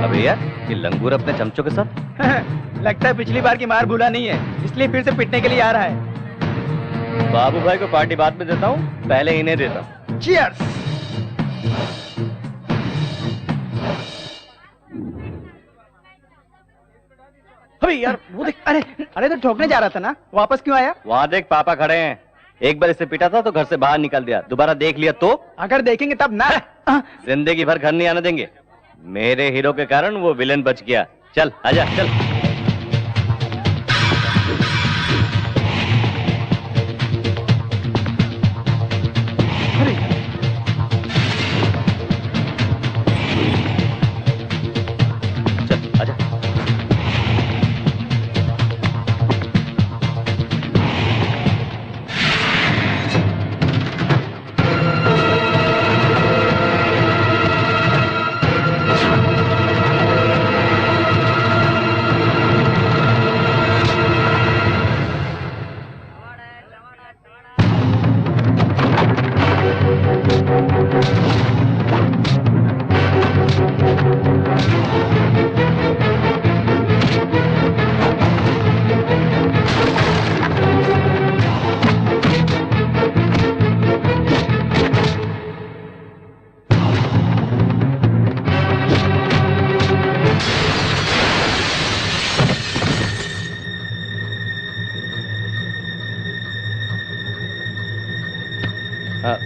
अबे यार, ये लंगूर अपने चमचों के साथ लगता है पिछली बार की मार भूला नहीं है, इसलिए फिर से पिटने के लिए आ रहा है। बाबू भाई को पार्टी बाद में देता हूँ, पहले इन्हें देता हूँ। Cheers! अबे यार वो देख, अरे तो ठोकने जा रहा था ना, वापस क्यों आया? वहाँ देख पापा खड़े हैं। एक बार इसे पीटा था तो घर से बाहर निकाल दिया, दोबारा देख लिया तो? अगर देखेंगे तब ना। जिंदगी भर घर नहीं आने देंगे। मेरे हीरो के कारण वो विलेन बच गया। चल आजा चल।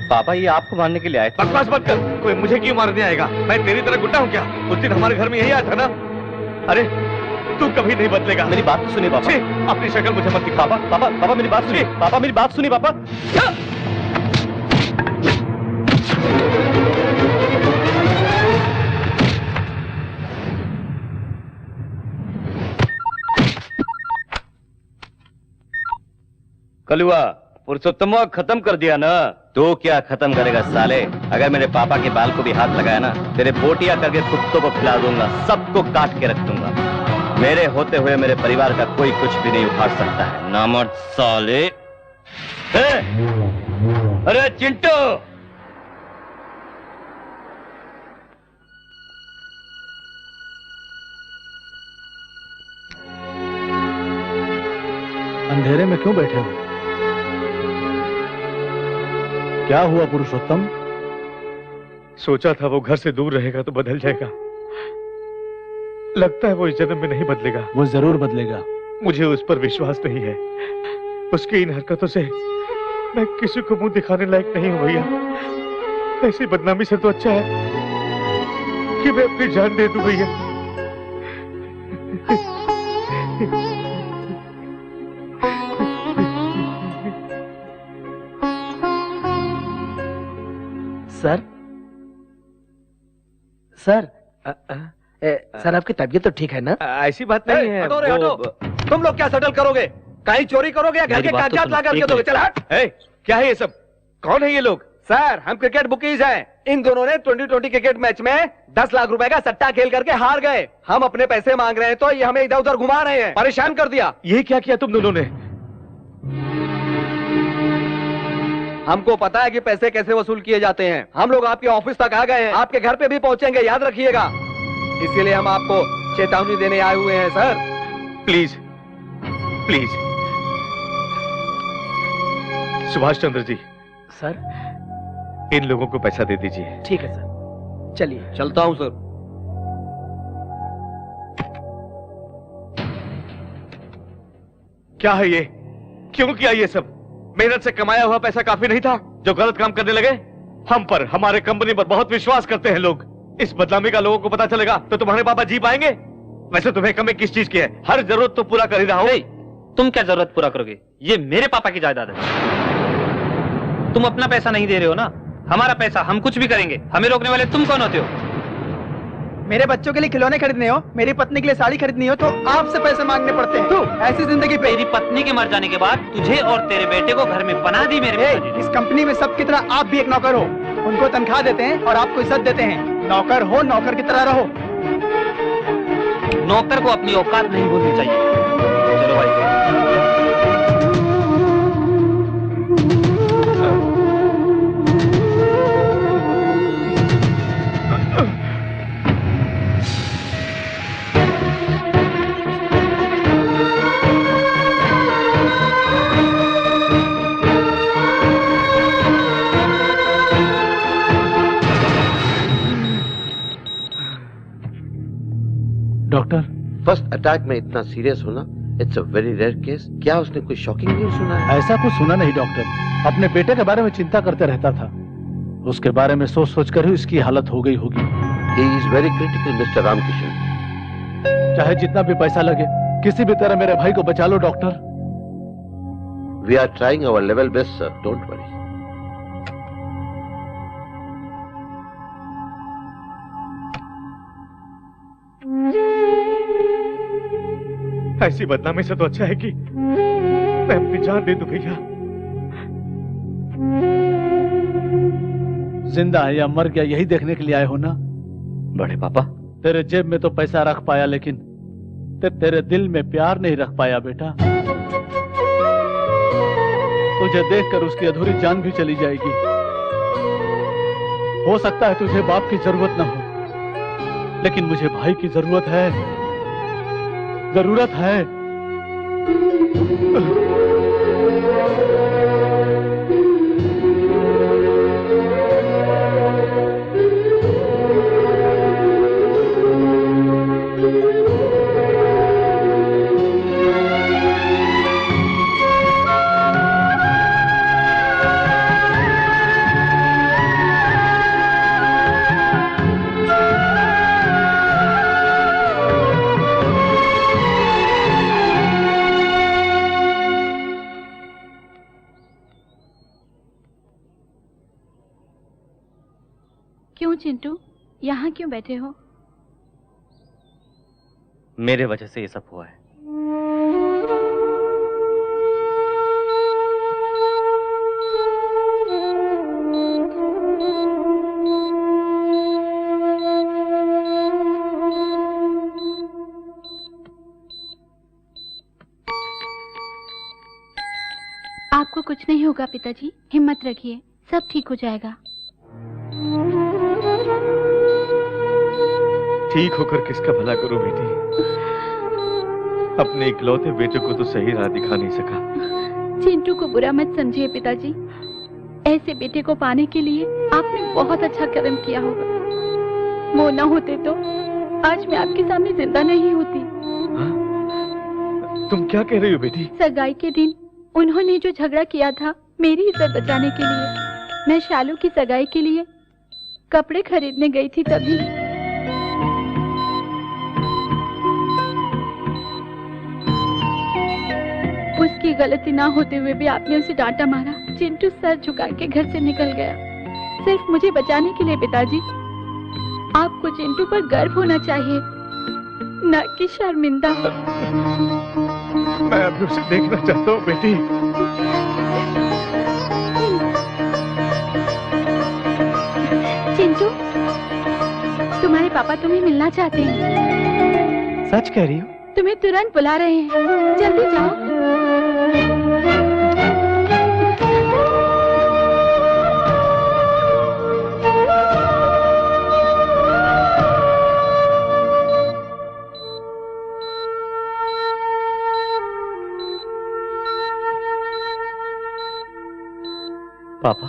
पापा ये आपको मारने के लिए आए थे। बकवास मत कर, कोई मुझे क्यों मारने आएगा? मैं तेरी तरह गुंडा हूँ क्या? उस दिन हमारे घर में यही आया था ना। अरे तू कभी नहीं बदलेगा। मेरी बात तो सुनिए पापा। अपनी शक्ल मुझे मत दिखा। पापा मेरी बात सुनिए। पापा मेरी बात सुनिए पापा। कलुआ पुरुषोत्तम खत्म कर दिया ना। तो क्या खत्म करेगा साले? अगर मेरे पापा के बाल को भी हाथ लगाया ना, तेरे बोटिया करके कुत्तों को खिला दूंगा, सबको काट के रख दूंगा। मेरे होते हुए मेरे परिवार का कोई कुछ भी नहीं उखाड़ सकता है। नामर्द साले। अरे चिंटू, अंधेरे में क्यों बैठे हो? क्या हुआ पुरुषोत्तम? सोचा था वो घर से दूर रहेगा तो बदल जाएगा, लगता है वो इस जन्म में नहीं बदलेगा। वो जरूर बदलेगा। मुझे उस पर विश्वास नहीं है। उसकी इन हरकतों से मैं किसी को मुंह दिखाने लायक नहीं हूं भैया। ऐसी बदनामी से तो अच्छा है कि मैं अपनी जान दे दूं भैया। सर सर आपकी तबीयत तो ठीक है ना? ऐसी बात नहीं है। हटो रे हटो। तुम लोग क्या सेटल करोगे? कहीं चोरी करोगे या घर के कागजात ला करके दोगे? चल हट। क्या है ये सब? कौन है ये लोग? सर हम क्रिकेट बुकीज हैं। इन दोनों ने 2020 क्रिकेट मैच में 10 लाख रुपए का सट्टा खेल करके हार गए। हम अपने पैसे मांग रहे हैं तो ये हमें इधर उधर घुमा रहे हैं, परेशान कर दिया। ये क्या किया तुम दोनों ने? हमको पता है कि पैसे कैसे वसूल किए जाते हैं। हम लोग आपके ऑफिस तक आ गए हैं, आपके घर पे भी पहुंचेंगे, याद रखिएगा। इसीलिए हम आपको चेतावनी देने आए हुए हैं sir. Please please. Subhash Chandra ji. Sir इन लोगों को पैसा दे दीजिए। ठीक है सर, चलिए। चलता हूं सर। क्या है ये? क्यों किया ये सब? मेहनत से कमाया हुआ पैसा काफी नहीं था जो गलत काम करने लगे? हम पर, हमारे कंपनी पर बहुत विश्वास करते हैं लोग। इस बदनामी का लोगों को पता चलेगा तो तुम्हारे पापा जी पाएंगे? वैसे तुम्हें कमी किस चीज की है? हर जरूरत तो पूरा कर ही रहा हूं। तुम क्या जरूरत पूरा करोगे? ये मेरे पापा की जायदाद है। तुम अपना पैसा नहीं दे रहे हो ना, हमारा पैसा हम कुछ भी करेंगे। हमें रोकने वाले तुम कौन होते हो? मेरे बच्चों के लिए खिलौने खरीदने हो, मेरी पत्नी के लिए साड़ी खरीदनी हो, तो आपसे पैसे मांगने पड़ते हैं। ऐसी जिंदगी पे तेरी पत्नी के मर जाने के बाद तुझे और तेरे बेटे को घर में बना दी मेरे पिताजी ने। इस कंपनी में सबकी तरह आप भी एक नौकर हो। उनको तनख्वाह देते हैं और आपको इज्जत देते हैं। नौकर हो, नौकर की तरह रहो। नौकर को अपनी औकात नहीं भूलनी चाहिए। चलो भाई। डॉक्टर, फर्स्ट अटैक में इतना सीरियस होना, it's a very rare case. क्या उसने कोई शॉकिंग न्यूज़ सुना है? ऐसा कुछ सुना नहीं डॉक्टर। अपने बेटे के बारे में चिंता करते रहता था। उसके बारे में सोच सोच कर ही इसकी हालत हो गई होगी। He is very critical, Mr. Ramkishan. चाहे जितना भी पैसा लगे, किसी भी तरह मेरे भाई को बचा लो doctor. We are trying our level best, sir. Don't worry. ऐसी बदनामी से तो अच्छा है कि मैं अपनी जान दे दूं भैया। जिंदा है या मर गया यही देखने के लिए आए हो ना? बड़े पापा, तेरे जेब में तो पैसा रख पाया, लेकिन तेरे दिल में प्यार नहीं रख पाया बेटा। तुझे देखकर उसकी अधूरी जान भी चली जाएगी। हो सकता है तुझे बाप की जरूरत ना हो, लेकिन मुझे भाई की जरूरत है, जरूरत है। क्यों चिंटू, यहाँ क्यों बैठे हो? मेरे वजह से ये सब हुआ है। आपको कुछ नहीं होगा पिताजी, हिम्मत रखिए, सब ठीक हो जाएगा। ठीक होकर किसका भला करूं बेटी? अपने इकलौते बेटे को तो सही राह दिखा नहीं सका। चिंटू को बुरा मत समझिए पिताजी, ऐसे बेटे को पाने के लिए आपने बहुत अच्छा कर्म किया होगा। वो न होते तो आज मैं आपके सामने जिंदा नहीं होती। तुम क्या कह रही हो बेटी? सगाई के दिन उन्होंने जो झगड़ा किया था मेरी इज्जत बचाने के लिए, मैं शालू की सगाई के लिए कपड़े खरीदने गई थी, तभी उसकी गलती ना होते हुए भी आपने उसे डांटा मारा। चिंटू सर झुका के घर से निकल गया, सिर्फ मुझे बचाने के लिए। पिताजी, आपको चिंटू पर गर्व होना चाहिए, न कि शर्मिंदा। मैं अभी उसे देखना चाहता हूँ बेटी। चिंटू, तुम्हारे पापा तुम्हें मिलना चाहते हैं। सच कह रही हो? तुम्हें तुरंत बुला रहे हैं, जल्दी जाओ। पापा,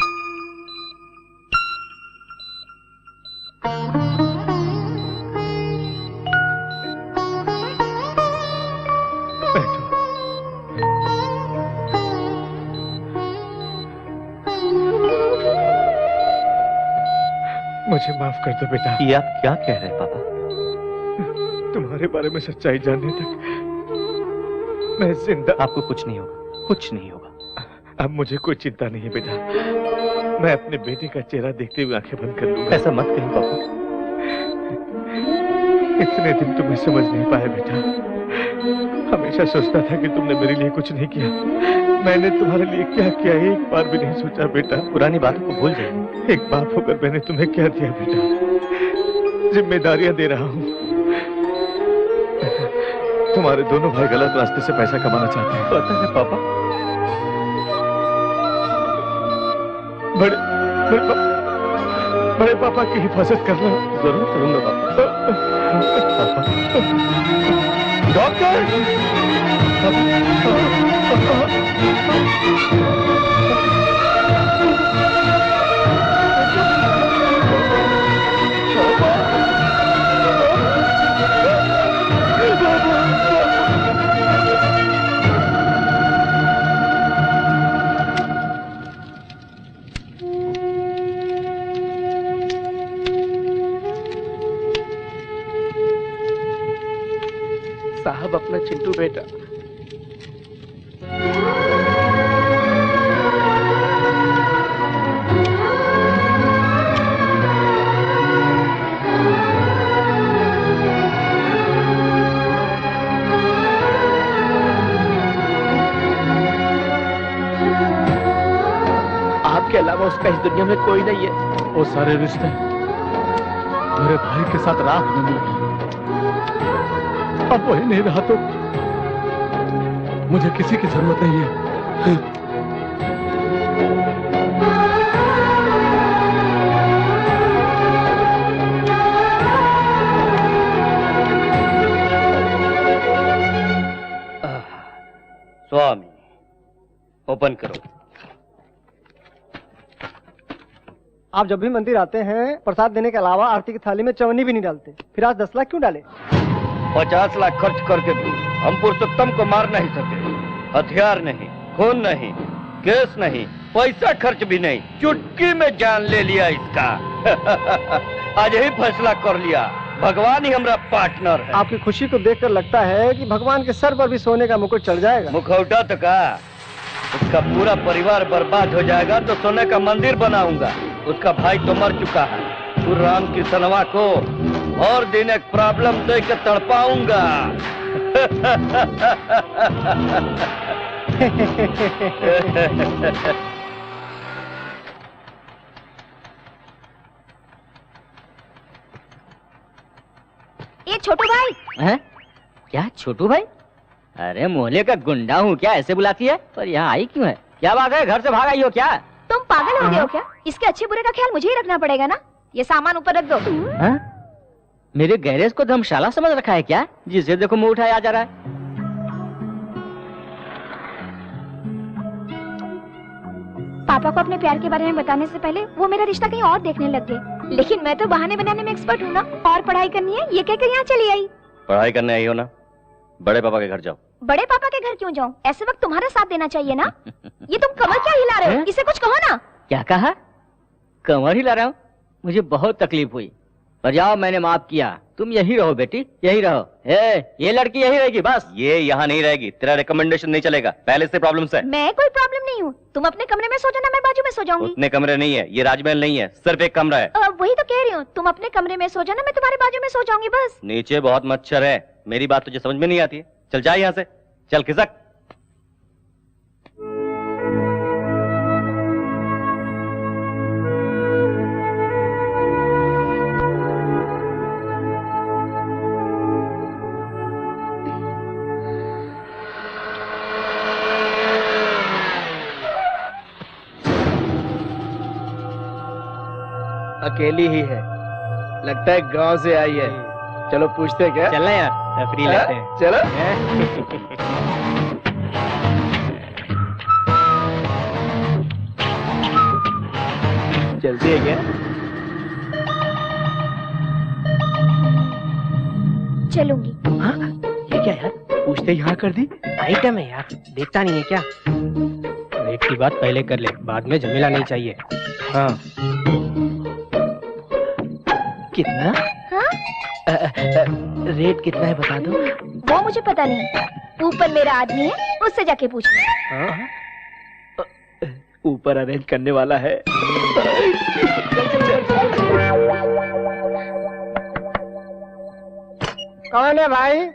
मुझे माफ कर दो बेटा। ये आप क्या कह रहे हैं पापा? तुम्हारे बारे में सच्चाई जानने तक मैं जिंदा। आपको कुछ नहीं होगा, कुछ नहीं होगा। अब मुझे कोई चिंता नहीं है बेटा, मैं अपने बेटे का चेहरा देखते हुए आंखें बंद कर लूंगा। ऐसा मत कहिए पापा। इतने दिन तुम्हें समझ नहीं पाया बेटा। हमेशा सोचता था कि तुमने मेरे लिए कुछ नहीं किया। मैंने तुम्हारे लिए क्या किया एक बार भी नहीं सोचा बेटा। पुरानी बातों को भूल जाइए। एक बाप होकर मैंने तुम्हें क्या दिया बेटा? जिम्मेदारियां दे रहा हूँ। तुम्हारे दोनों भाई गलत रास्ते से पैसा कमाना चाहते हैं। पता है पापा। बड़े पापा की हिफाजत करना। जरूर करूंगा पापा। डॉक्टर! साहब अपना चिंटू बेटा। आपके अलावा उसका इस दुनिया में कोई नहीं है। वो सारे रिश्ते मेरे भाई के साथ राख में मिल गए। अब वही नहीं रहा तो मुझे किसी की जरूरत नहीं है। स्वामी ओपन करो। आप जब भी मंदिर आते हैं प्रसाद देने के अलावा आरती की थाली में चवन्नी भी नहीं डालते, फिर आज 10 लाख क्यों डाले? 50 लाख खर्च करके भी हम पुरुषोत्तम को मार नहीं सके। हथियार नहीं, खून नहीं, केस नहीं, पैसा खर्च भी नहीं, चुटकी में जान ले लिया इसका। आज ही फैसला कर लिया, भगवान ही हमारा पार्टनर है। आपकी खुशी को देखकर लगता है कि भगवान के सर पर भी सोने का मुकुट चढ़ जाएगा। मुखौटा तो का उसका पूरा परिवार बर्बाद हो जाएगा तो सोने का मंदिर बनाऊंगा। उसका भाई तो मर चुका है। तू राम की सनवा को और दिन एक प्रॉब्लम दे के तड़पाऊंगा। ये छोटू भाई। हैं? क्या छोटू भाई? अरे मोहल्ले का गुंडा हूँ क्या, ऐसे बुलाती है? पर यहाँ आई क्यों है? क्या बात है, घर से भाग आई हो क्या? तुम पागल हो गए हो क्या? इसके अच्छे बुरे का ख्याल मुझे ही रखना पड़ेगा ना। ये सामान ऊपर रख दो। हाँ? मेरे गैरेज को धर्मशाला समझ रखा है क्या? जिसे देखो मुंह उठाया आ जा रहा है। पापा को अपने प्यार के बारे में बताने से पहले वो मेरा रिश्ता कहीं और देखने लग गए। लेकिन मैं तो बहाने बनाने में एक्सपर्ट हूँ ना। और पढ़ाई करनी है ये कहकर यहाँ चली आई। पढ़ाई करने आई हो ना, बड़े पापा के घर जाओ। बड़े पापा के घर क्यों जाऊँ? ऐसे वक्त तुम्हारा साथ देना चाहिए ना। ये तुम कमर क्या हिला रहे हो? इसे कुछ कहो ना। क्या कहा? कमर हिला रहा हूँ? मुझे बहुत तकलीफ हुई, पर जाओ मैंने माफ किया। तुम यही रहो बेटी, यही रहो। ये लड़की यही रहेगी बस। ये यहाँ नहीं रहेगी, तेरा रिकमेंडेशन नहीं चलेगा, पहले से प्रॉब्लम्स है। मैं कोई प्रॉब्लम नहीं हूँ। तुम अपने कमरे में सो जाना, मैं बाजू में सो जाऊंगी। उतने कमरे नहीं है, ये राजमहल नहीं है, सिर्फ एक कमरा है। वही तो कह रही हूँ, तुम अपने कमरे में सो जाना, मैं तुम्हारे बाजू में सो जाऊंगी बस। नीचे बहुत मच्छर है, मेरी बात तुझे समझ में नहीं आती है। चल जा यहाँ से, चल खिसक। अकेली ही है, लगता है गांव से आई है। चलो पूछते हैं क्या? चलना यार, तफरी लेते हैं। चलो। चलती है क्या? चलूंगी। हाँ? ये क्या यार, पूछते यहाँ कर दी? आइटम है यार, देखता नहीं है क्या? रेट की बात पहले कर ले, बाद में झमेला नहीं चाहिए। हाँ। कितना? हाँ? रेट कितना है बता दो। वो मुझे पता नहीं, ऊपर मेरा आदमी है, उससे जाके पूछना। हाँ? ऊपर अरेंज करने वाला है। कौन है भाई?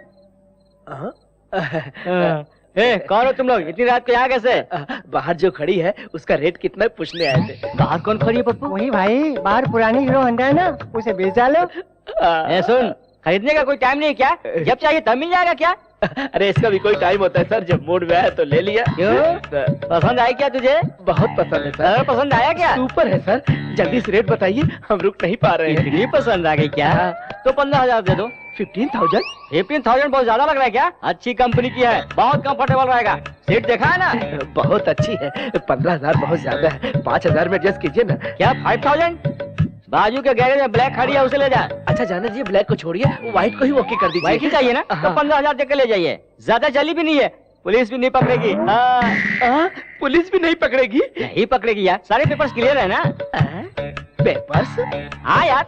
कौन हो तुम लोग? इतनी रात को यहाँ कैसे? बाहर जो खड़ी है उसका रेट कितना है पूछने आए थे। बाहर कौन खड़ी है पप्पू? वही भाई, बाहर पुरानी हीरो होंडा है ना, उसे बेच डालो। सुन, खरीदने का कोई टाइम नहीं क्या? जब चाहिए तब मिल जाएगा क्या? अरे इसका भी कोई टाइम होता है सर, जब मूड में आया तो ले लिया। क्यों? पसंद आई क्या तुझे? बहुत पसंद है सर। पसंद आया क्या? सुपर है सर, जल्दी से रेट बताइए, हम रुक नहीं पा रहे हैं। इतनी पसंद आ गई क्या? तो 15,000 दे दो। 15,000? 15,000 बहुत ज्यादा लग रहा है क्या? अच्छी कंपनी की है, बहुत कंफर्टेबल रहेगा। सीट देखा है ना? बहुत अच्छी है। 15,000 बहुत ज्यादा है, 5,000 में एडजस्ट कीजिए ना। क्या 5,000? बाजू के गैरेज में ब्लैक खड़ी है, उसे ले जा। अच्छा जाने दीजिए, ब्लैक को छोड़िए, व्हाइट को ही ओके कर दीजिए। व्हाइट ही चाहिए ना? तो 15,000 देकर ले जाइए। ज्यादा चली भी नहीं है, पुलिस भी नहीं पकड़ेगी। पुलिस भी नहीं पकड़ेगी? नहीं पकड़ेगी यार, सारे पेपर्स क्लियर है ना? पेपर्स? हाँ यार,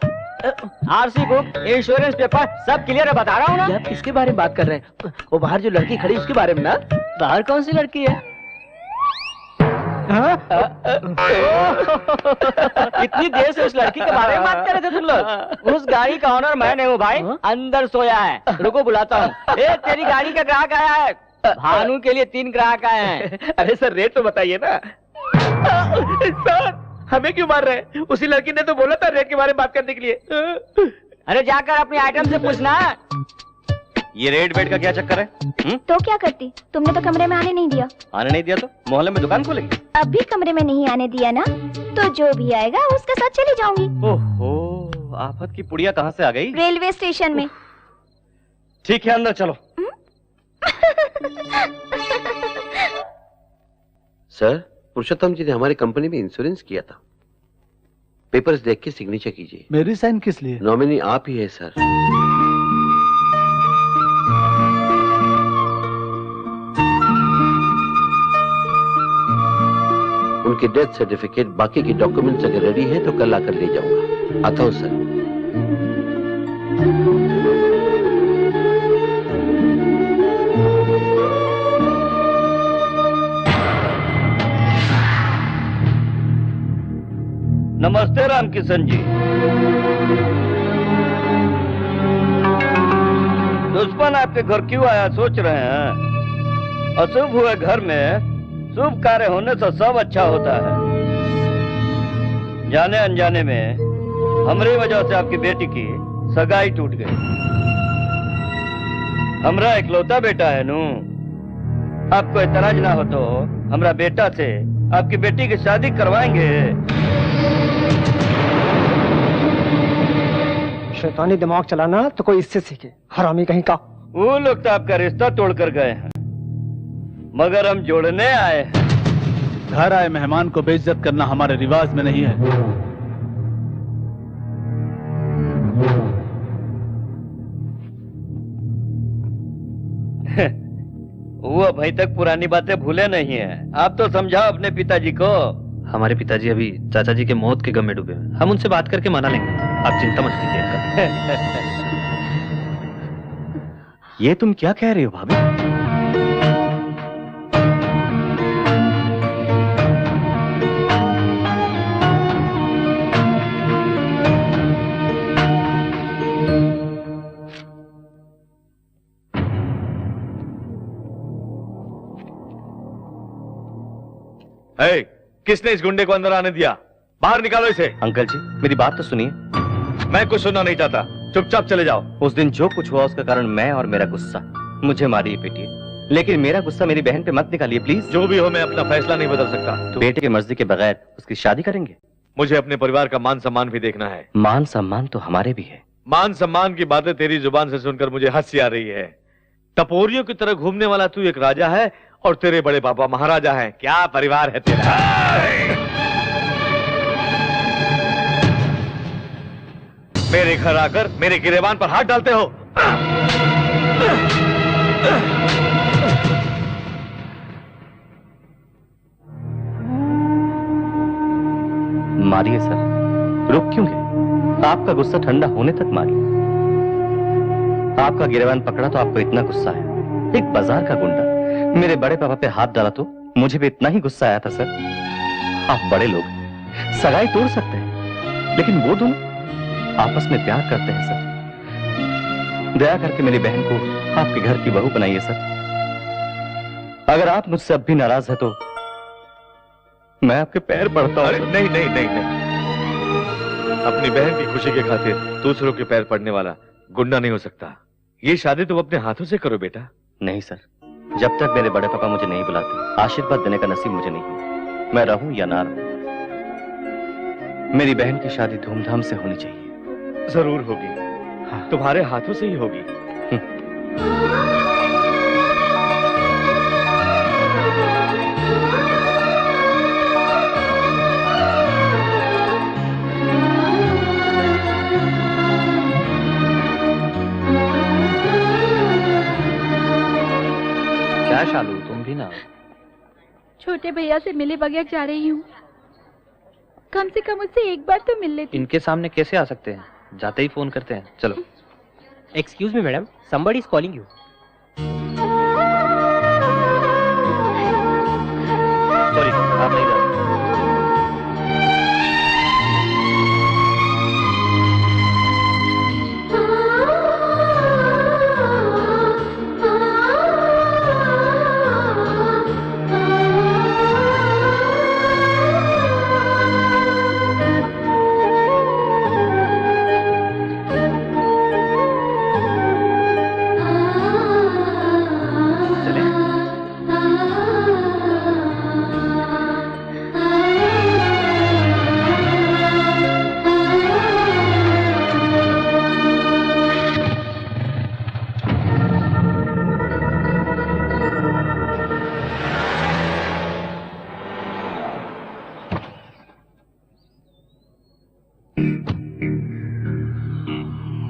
आरसी बुक, इंश्योरेंस पेपर सब क्लियर है, बता रहा हूँ ना। यार किसके बारे में बात कर रहे हैं? वो बाहर जो लड़की खड़ी उसके बारे में ना? बाहर कौन सी लड़की है? इतनी देर से उस लड़की के बारे में बात कर रहे थे तुम लोग? उस गाड़ी का ऑनर मैं नहीं हूँ भाई, अंदर सोया है। रुको बुलाता हूँ। तेरी गाड़ी का ग्राहक आया है, भानु के लिए 3 ग्राहक आए हैं। अरे सर रेट तो बताइए ना। सर हमें क्यों मार रहे हैं? उसी लड़की ने तो बोला था रेट के बारे में बात करने के लिए। अरे जाकर अपनी आइटम से पूछना। ये रेट वेट का क्या चक्कर है? तो क्या करती? तुमने तो कमरे में आने नहीं दिया। आने नहीं दिया तो मोहल्ले में दुकान खोलेगी? अब भी कमरे में नहीं आने दिया ना, तो जो भी आएगा उसके साथ चली जाऊंगी। ओहो, आफत की पुड़िया कहाँ से आ गई? रेलवे स्टेशन में। ठीक है, अंदर चलो। सर, पुरुषोत्तम जी ने हमारी कंपनी में इंश्योरेंस किया था। पेपर्स देख के सिग्नेचर कीजिए। मेरी साइन किस लिए? नॉमिनी आप ही है सर। उनकी डेथ सर्टिफिकेट, बाकी की डॉक्यूमेंट्स अगर रेडी है तो कल आकर ले जाऊंगा। आता हूं सर। नमस्ते रामकिशन जी। दुश्मन आपके घर क्यों आया सोच रहे हैं? अशुभ हुए घर में शुभ कार्य होने से सब अच्छा होता है। जाने अनजाने में हमारी वजह से आपकी बेटी की सगाई टूट गई। हमरा इकलौता बेटा है नू। आपको इतराज ना हो तो हमरा बेटा से आपकी बेटी की शादी करवाएंगे। शैतानी दिमाग चलाना तो कोई इससे सीखे, हरामी कहीं का। वो लोग तो आपका रिश्ता तोड़ कर गए हैं, मगर हम जोड़ने आए हैं। घर आए मेहमान को बेइज्जत करना हमारे रिवाज में नहीं है। वो अभी तक पुरानी बातें भूले नहीं है। आप तो समझाओ अपने पिताजी को। हमारे पिताजी अभी चाचा जी के मौत के गम में डूबे हैं। हम उनसे बात करके मना लेंगे, आप चिंता मत कीजिए। ये तुम क्या कह रही हो भाभी? hey, किसने इस गुंडे को अंदर आने दिया? बाहर निकालो इसे। अंकल जी मेरी बात तो सुनिए। मैं कुछ सुनना नहीं चाहता, चुपचाप चले जाओ। उस दिन जो कुछ हुआ उसका कारण मैं और मेरा गुस्सा। मुझे मारिए पीटिए, लेकिन मेरा गुस्सा मेरी बहन पे मत निकालिए प्लीज। जो भी हो मैं अपना फैसला नहीं बदल सकता। तो बेटे की मर्जी के बगैर उसकी शादी करेंगे? मुझे अपने परिवार का मान सम्मान भी देखना है। मान सम्मान तो हमारे भी है। मान सम्मान की बातें तेरी जुबान से सुनकर मुझे हंसी आ रही है। टपोरियों की तरह घूमने वाला तू एक राजा है और तेरे बड़े पापा महाराजा हैं। क्या परिवार है तेरा? मेरे घर आकर मेरे गिरेबान पर हाथ डालते हो। मारिए सर, रुक क्यों गए? आपका गुस्सा ठंडा होने तक मारिए। आपका गिरेबान पकड़ा तो आपको इतना गुस्सा है? एक बाजार का गुंडा मेरे बड़े पापा पे हाथ डाला तो मुझे भी इतना ही गुस्सा आया था सर। आप बड़े लोग सगाई तोड़ सकते हैं, लेकिन वो दोनों आपस में प्यार करते हैं सर। दया करके मेरी बहन को आपके घर की बहू बनाइए सर। अगर आप मुझसे अब भी नाराज है तो मैं आपके पैर पड़ता हूँ। नहीं नहीं नहीं नहीं, अपनी बहन की खुशी के खातिर दूसरों के पैर पड़ने वाला गुंडा नहीं हो सकता। ये शादी तुम अपने हाथों से करो बेटा। नहीं सर, जब तक मेरे बड़े पापा मुझे नहीं बुलाते आशीर्वाद देने का नसीब मुझे नहीं है। मैं रहूं या ना रहूं, मेरी बहन की शादी धूमधाम से होनी चाहिए। जरूर होगी। हाँ। तुम्हारे हाथों से ही होगी। क्या शालू, तुम भी ना? छोटे भैया से मिले बगैर जा रही हूँ। कम से कम उससे एक बार तो मिल लेती। इनके सामने कैसे आ सकते हैं, जाते ही फोन करते हैं। चलो। Excuse me madam, somebody is calling you. Sorry, आप नहीं जा सकते।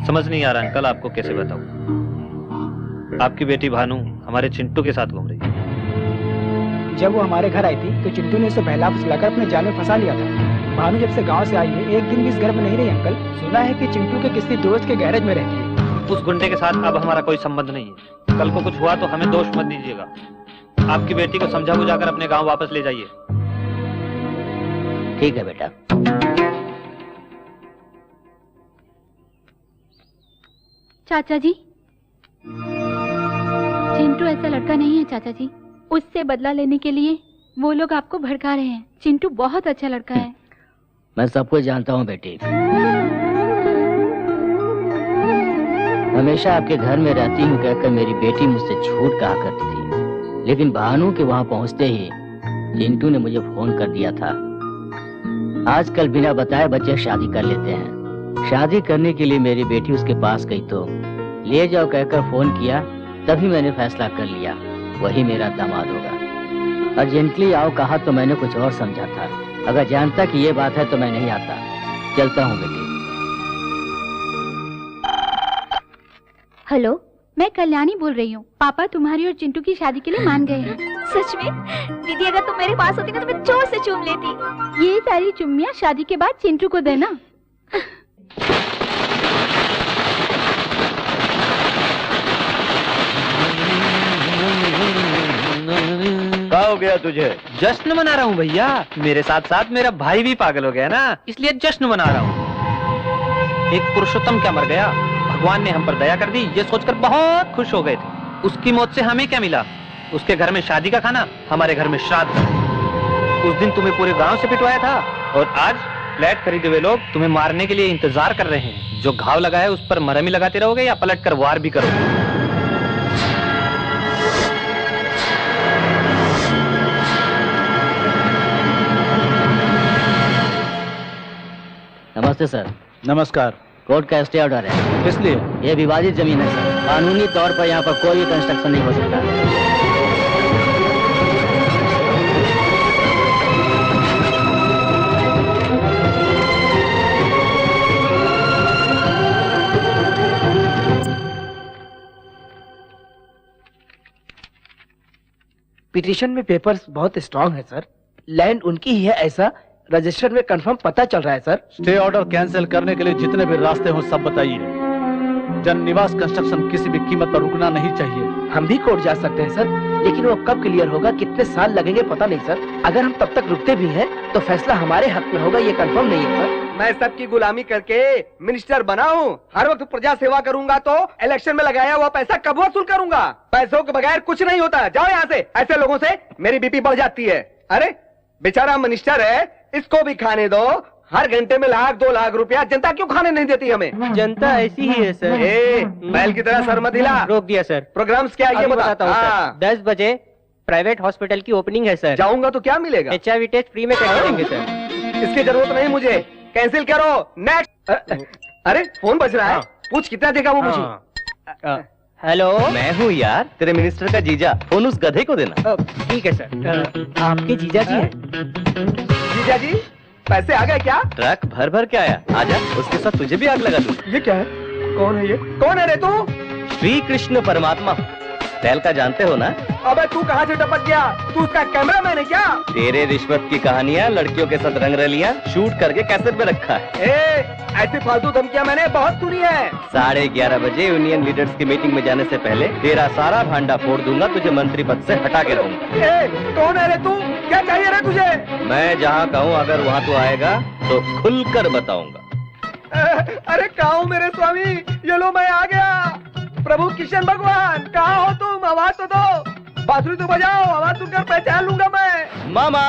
समझ नहीं आ रहा अंकल, आपको कैसे बताऊं। आपकी बेटी भानु हमारे चिंटू के साथ घूम रही है। जब वो हमारे घर आई थी तो चिंटू ने उसे बहला फुसलाकर अपने जाल में फंसा लिया था। भानु जब से गांव से आई है एक दिन भी इस घर में नहीं रही अंकल। सुना है कि चिंटू के किसी दोस्त के गैरेज में रहती है। उस गुंडे के साथ अब हमारा कोई संबंध नहीं है। कल को कुछ हुआ तो हमें दोष मत दीजिएगा। आपकी बेटी को समझा बुझाकर अपने गाँव वापस ले जाइए। ठीक है बेटा। चाचा जी, चिंटू ऐसा लड़का नहीं है चाचा जी। उससे बदला लेने के लिए वो लोग आपको भड़का रहे हैं। चिंटू बहुत अच्छा लड़का है। मैं सब कुछ जानता हूँ बेटी। हमेशा आपके घर में रहती हूँ कहकर मेरी बेटी मुझसे झूठ कहा करती थी, लेकिन भानु के वहाँ पहुँचते ही चिंटू ने मुझे फोन कर दिया था। आजकल बिना बताए बच्चे शादी कर लेते हैं। शादी करने के लिए मेरी बेटी उसके पास गई तो ले जाओ कहकर फोन किया, तभी मैंने फैसला कर लिया वही मेरा दामाद होगा। अर्जेंटली आओ कहा तो मैंने कुछ और समझा था। अगर जानता कि ये बात है तो मैं नहीं आता। चलता हूँ बेटी। हेलो, मैं कल्याणी बोल रही हूँ। पापा तुम्हारी और चिंटू की शादी के लिए मान गए हैं। सच में? दीदी अगर तुम मेरे पास होती ना तो मैं जोर से चूम लेती। ये सारी चुम्मियाँ शादी के बाद चिंटू को देना। क्या हो गया तुझे? जश्न मना रहा हूँ भैया। मेरे साथ साथ मेरा भाई भी पागल हो गया ना, इसलिए जश्न मना रहा हूँ। एक पुरुषोत्तम क्या मर गया, भगवान ने हम पर दया कर दी, ये सोचकर बहुत खुश हो गए थे। उसकी मौत से हमें क्या मिला? उसके घर में शादी का खाना, हमारे घर में श्राद्ध। उस दिन तुम्हें पूरे गांव से पिटवाया था और आज फ्लैट खरीदे हुए लोग तुम्हें मारने के लिए इंतजार कर रहे हैं। जो घाव लगा है उस पर मरहम ही लगाते रहोगे या पलट कर वार भी करोगे? नमस्ते सर। नमस्कार। कोर्ट का स्टे ऑर्डर है। इसलिए ये विवादित जमीन है सर। कानूनी तौर पर यहाँ पर कोई कंस्ट्रक्शन नहीं हो सकता। पिटीशन में पेपर्स बहुत स्ट्रांग है सर। लैंड उनकी ही है ऐसा रजिस्टर में कंफर्म पता चल रहा है सर। स्टे ऑर्डर कैंसिल करने के लिए जितने भी रास्ते हो सब बताइए। जन निवास कंस्ट्रक्शन किसी भी कीमत पर रुकना नहीं चाहिए। हम भी कोर्ट जा सकते हैं सर, लेकिन वो कब क्लियर होगा, कितने साल लगेंगे पता नहीं सर। अगर हम तब तक रुकते भी हैं तो फैसला हमारे हक में होगा, ये कंफर्म नहीं है सर। मैं सबकी गुलामी करके मिनिस्टर बना हूँ। हर वक्त प्रजा सेवा करूंगा तो इलेक्शन में लगाया हुआ पैसा कब वसूल करूंगा? पैसों के बगैर कुछ नहीं होता। जाओ यहाँ से। ऐसे लोगों से मेरी बीपी बढ़ जाती है। अरे बेचारा मिनिस्टर है, इसको भी खाने दो। हर घंटे में 1-2 लाख रुपया जनता क्यों खाने नहीं देती हमें? जनता ऐसी ही है सर। बैल की तरह सर मत हिला। रोक दिया सर। प्रोग्राम्स क्या है ये बताता हूँ। 10 बजे प्राइवेट हॉस्पिटल की ओपनिंग है सर। जाऊंगा तो क्या मिलेगा? HIV टेस्ट फ्री में करके देंगे सर। इसकी जरूरत नहीं मुझे, कैंसिल करो। नेक्स्ट। अरे फोन बज रहा है। पूछ कितना देगा वो मुझे। हेलो, मैं हूँ यार, तेरे मिनिस्टर का जीजा। फोन उस गधे को देना। ठीक है सर। आपके जीजा जी हैं? जीजा जी पैसे आ गए क्या? ट्रक भर भर के आया। आजा, उसके साथ तुझे भी आग लगा दूं। ये क्या है? कौन है ये? कौन है रे तू? श्री कृष्ण परमात्मा। टहल का जानते हो ना? अबे तू कहाँ से टपक गया? तू उसका कैमरामैन है क्या? तेरे रिश्वत की कहानियाँ, लड़कियों के साथ रंगरलियाँ शूट करके कैसेट में रखा है। ऐसी फालतू धमकियाँ मैंने बहुत सुनी है। 11:30 बजे यूनियन लीडर्स की मीटिंग में जाने से पहले तेरा सारा भांडा फोड़ दूंगा, तुझे मंत्री पद से हटा के रहूंगा। कौन है रे तू? क्या चाहिए रे तुझे? मैं जहाँ कहूँ अगर वहाँ तू आएगा तो खुलकर बताऊंगा। अरे कहाँ हूँ मेरे स्वामी? ये लो मैं आ गया। प्रभु किशन भगवान कहाँ हो तुम? आवाज तो दो। बांसुरी तो बजाओ, आवाज सुनकर पहचान लूंगा मैं। मामा,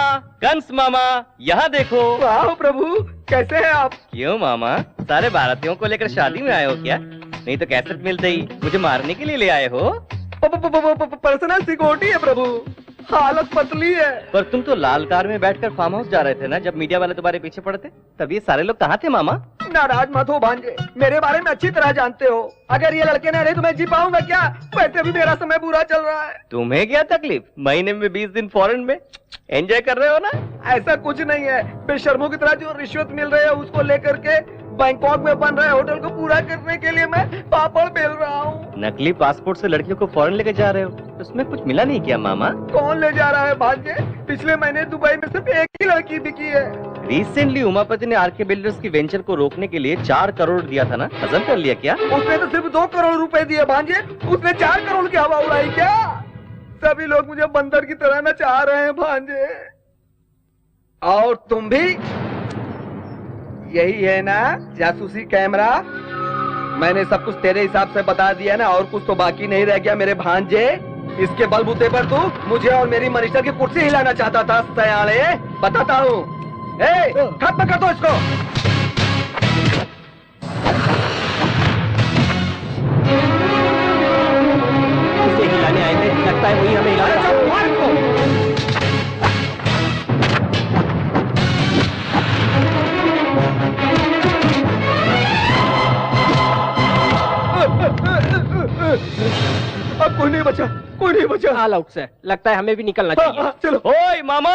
कंस मामा, यहाँ देखो। वाह प्रभु, कैसे हैं आप? क्यों मामा, सारे भारतीयों को लेकर शादी में आए हो क्या? नहीं तो कैसेट मिलते ही मुझे मारने के लिए ले आए हो? पर्सनल सिक्योरिटी है प्रभु, हालत पतली है। पर तुम तो लाल कार में बैठकर फार्म हाउस जा रहे थे ना, जब मीडिया वाले तुम्हारे पीछे पड़े थे? तब ये सारे लोग कहाँ थे मामा? नाराज मत हो भांजे, मेरे बारे में अच्छी तरह जानते हो। अगर ये लड़के न रहे तो मैं जी पाऊंगा क्या? वैसे भी मेरा समय बुरा चल रहा है। तुम्हें क्या तकलीफ? महीने में 20 दिन फॉरेन में एंजॉय कर रहे हो ना? ऐसा कुछ नहीं है। बेशर्मों की तरह जो रिश्वत मिल रही है उसको लेकर के बैंकॉक में बन रहे होटल को पूरा करने के लिए मैं पापड़ बेल रहा हूँ। नकली पासपोर्ट से लड़कियों को फॉरेन लेके जा रहे हो, उसमें कुछ मिला नहीं क्या मामा? कौन ले जा रहा है भांजे? पिछले महीने दुबई में सिर्फ एक ही लड़की बिकी है। रिसेंटली उमापति ने आरके बिल्डर्स की वेंचर को रोकने के लिए 4 करोड़ दिया था ना, हजम कर लिया क्या? उसने तो सिर्फ 2 करोड़ रुपए दिए भांजे, उसने 4 करोड़ की हवा उड़ाई क्या? सभी लोग मुझे बंदर की तरह नचा रहे हैं भांजे। और तुम भी यही है ना जासूसी कैमरा? मैंने सब कुछ तेरे हिसाब से बता दिया ना, और कुछ तो बाकी नहीं रह गया मेरे भांजे। इसके बलबूते पर तू मुझे और मेरी मिनिस्टर की कुर्सी हिलाना चाहता था सयाने। बताता हूँ, खत्म कर दो इसको। इसे हिलाने आए थे, लगता है वही हमें हिलाना। अब कोई नहीं बचा, कोई नहीं बचा। ऑल आउट सर, लगता है हमें भी निकलना चाहिए। चलो। ओए मामा,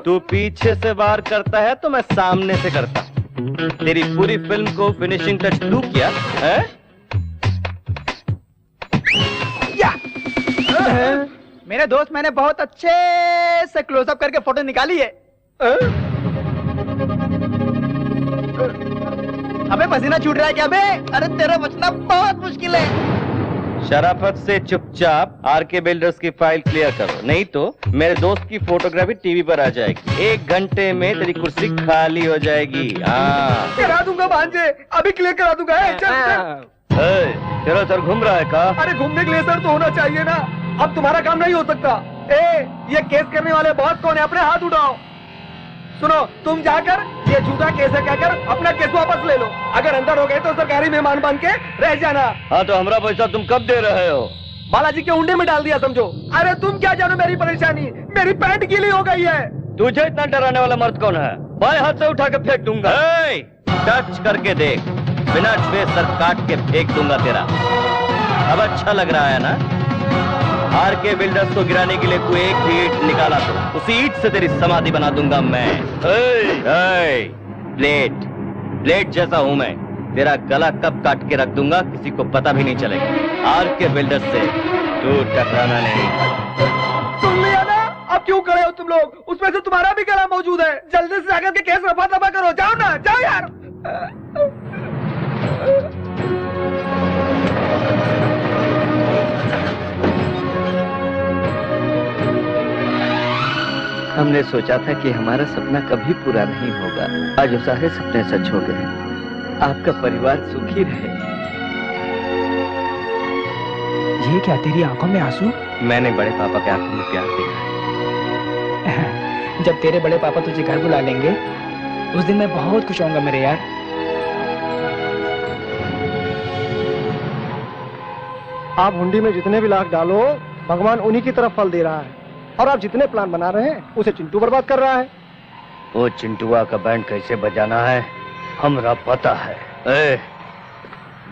तू पीछे से वार करता है तो मैं सामने से करता। तेरी पूरी फिल्म को फिनिशिंग टच तू किया है? मेरे दोस्त, मैंने बहुत अच्छे से क्लोजअप करके फोटो निकाली है। अबे पसीना छूट रहा है क्या बे? अरे तेरा बचना बहुत मुश्किल है। शराफत से चुपचाप आरके बिल्डर्स की फाइल क्लियर करो, नहीं तो मेरे दोस्त की फोटोग्राफी टीवी पर आ जाएगी। 1 घंटे में तेरी कुर्सी खाली हो जाएगी। हाँ करा दूंगा भांजे, अभी क्लियर करा दूंगा। तेरा सर घूम रहा है का? अरे घूमने के लिए सर तो होना चाहिए ना। अब तुम्हारा काम नहीं हो सकता। ये केस करने वाले बॉस कौन है? अपने हाथ उठाओ। सुनो, तुम जाकर ये झूठा केस है कहकर अपना केस वापस ले लो। अगर अंदर हो गए तो सरकारी मेहमान बन के रह जाना। हाँ तो हमारा पैसा तुम कब दे रहे हो? बालाजी के उंडे में डाल दिया समझो। अरे तुम क्या जानो मेरी परेशानी? मेरी पैंट गीली हो गई है। तुझे इतना डराने वाला मर्द कौन है? बाएं हाथ से उठा के फेंक दूंगा। टच करके देख, बिना छुए सर काट के फेंक दूंगा तेरा। अब अच्छा लग रहा है ना? आरके बिल्डर्स को गिराने के लिए तू एक भी ईंट निकाला तो उसी ईंट से तेरी समाधि बना दूंगा मैं। ब्लेड जैसा हूं मैं, तेरा गला कब काट के रख दूंगा किसी को पता भी नहीं चलेगा। आरके बिल्डर्स से तू टकराना नहीं। सुन लिया ना? अब क्यों खड़े हो तुम लोग? उसमें से तुम्हारा भी गला मौजूद है। जल्दी से जाकर के केस रफा दफा करो। जाओ ना, जाओ यार। हमने सोचा था कि हमारा सपना कभी पूरा नहीं होगा। आज वो सारे सपने सच हो गए। आपका परिवार सुखी रहे। ये क्या तेरी आंखों में आंसू? मैंने बड़े पापा के आंखों में प्यार देखा है। जब तेरे बड़े पापा तुझे घर बुला लेंगे उस दिन मैं बहुत खुश होऊंगा मेरे यार। आप हुंडी में जितने भी लाख डालो भगवान उन्हीं की तरफ फल दे रहा है, और आप जितने प्लान बना रहे हैं उसे चिंटू बर्बाद कर रहा है। वो चिंटुआ का बैंड कैसे बजाना है हमरा पता है। ए,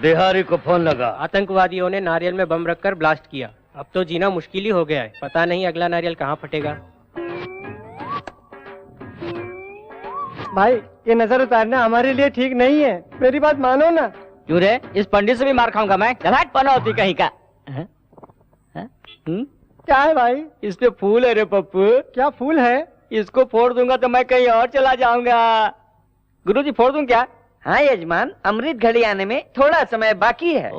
बिहारी को फोन लगा। आतंकवादियों ने नारियल में बम रखकर ब्लास्ट किया। अब तो जीना मुश्किल ही हो गया है। पता नहीं अगला नारियल कहाँ फटेगा। भाई ये नजर उतारना हमारे लिए ठीक नहीं है, मेरी बात मानो ना। क्यों रे? इस पंडित से भी मार खाऊंगा मैं। चलाट पना होती कहीं का। क्या है भाई? इस पे फूल है रे पप्पू। क्या फूल है? इसको फोड़ दूंगा तो मैं कहीं और चला जाऊंगा। गुरुजी फोड़ दूं क्या? हाँ यजमान, अमृत घड़ी आने में थोड़ा समय बाकी है।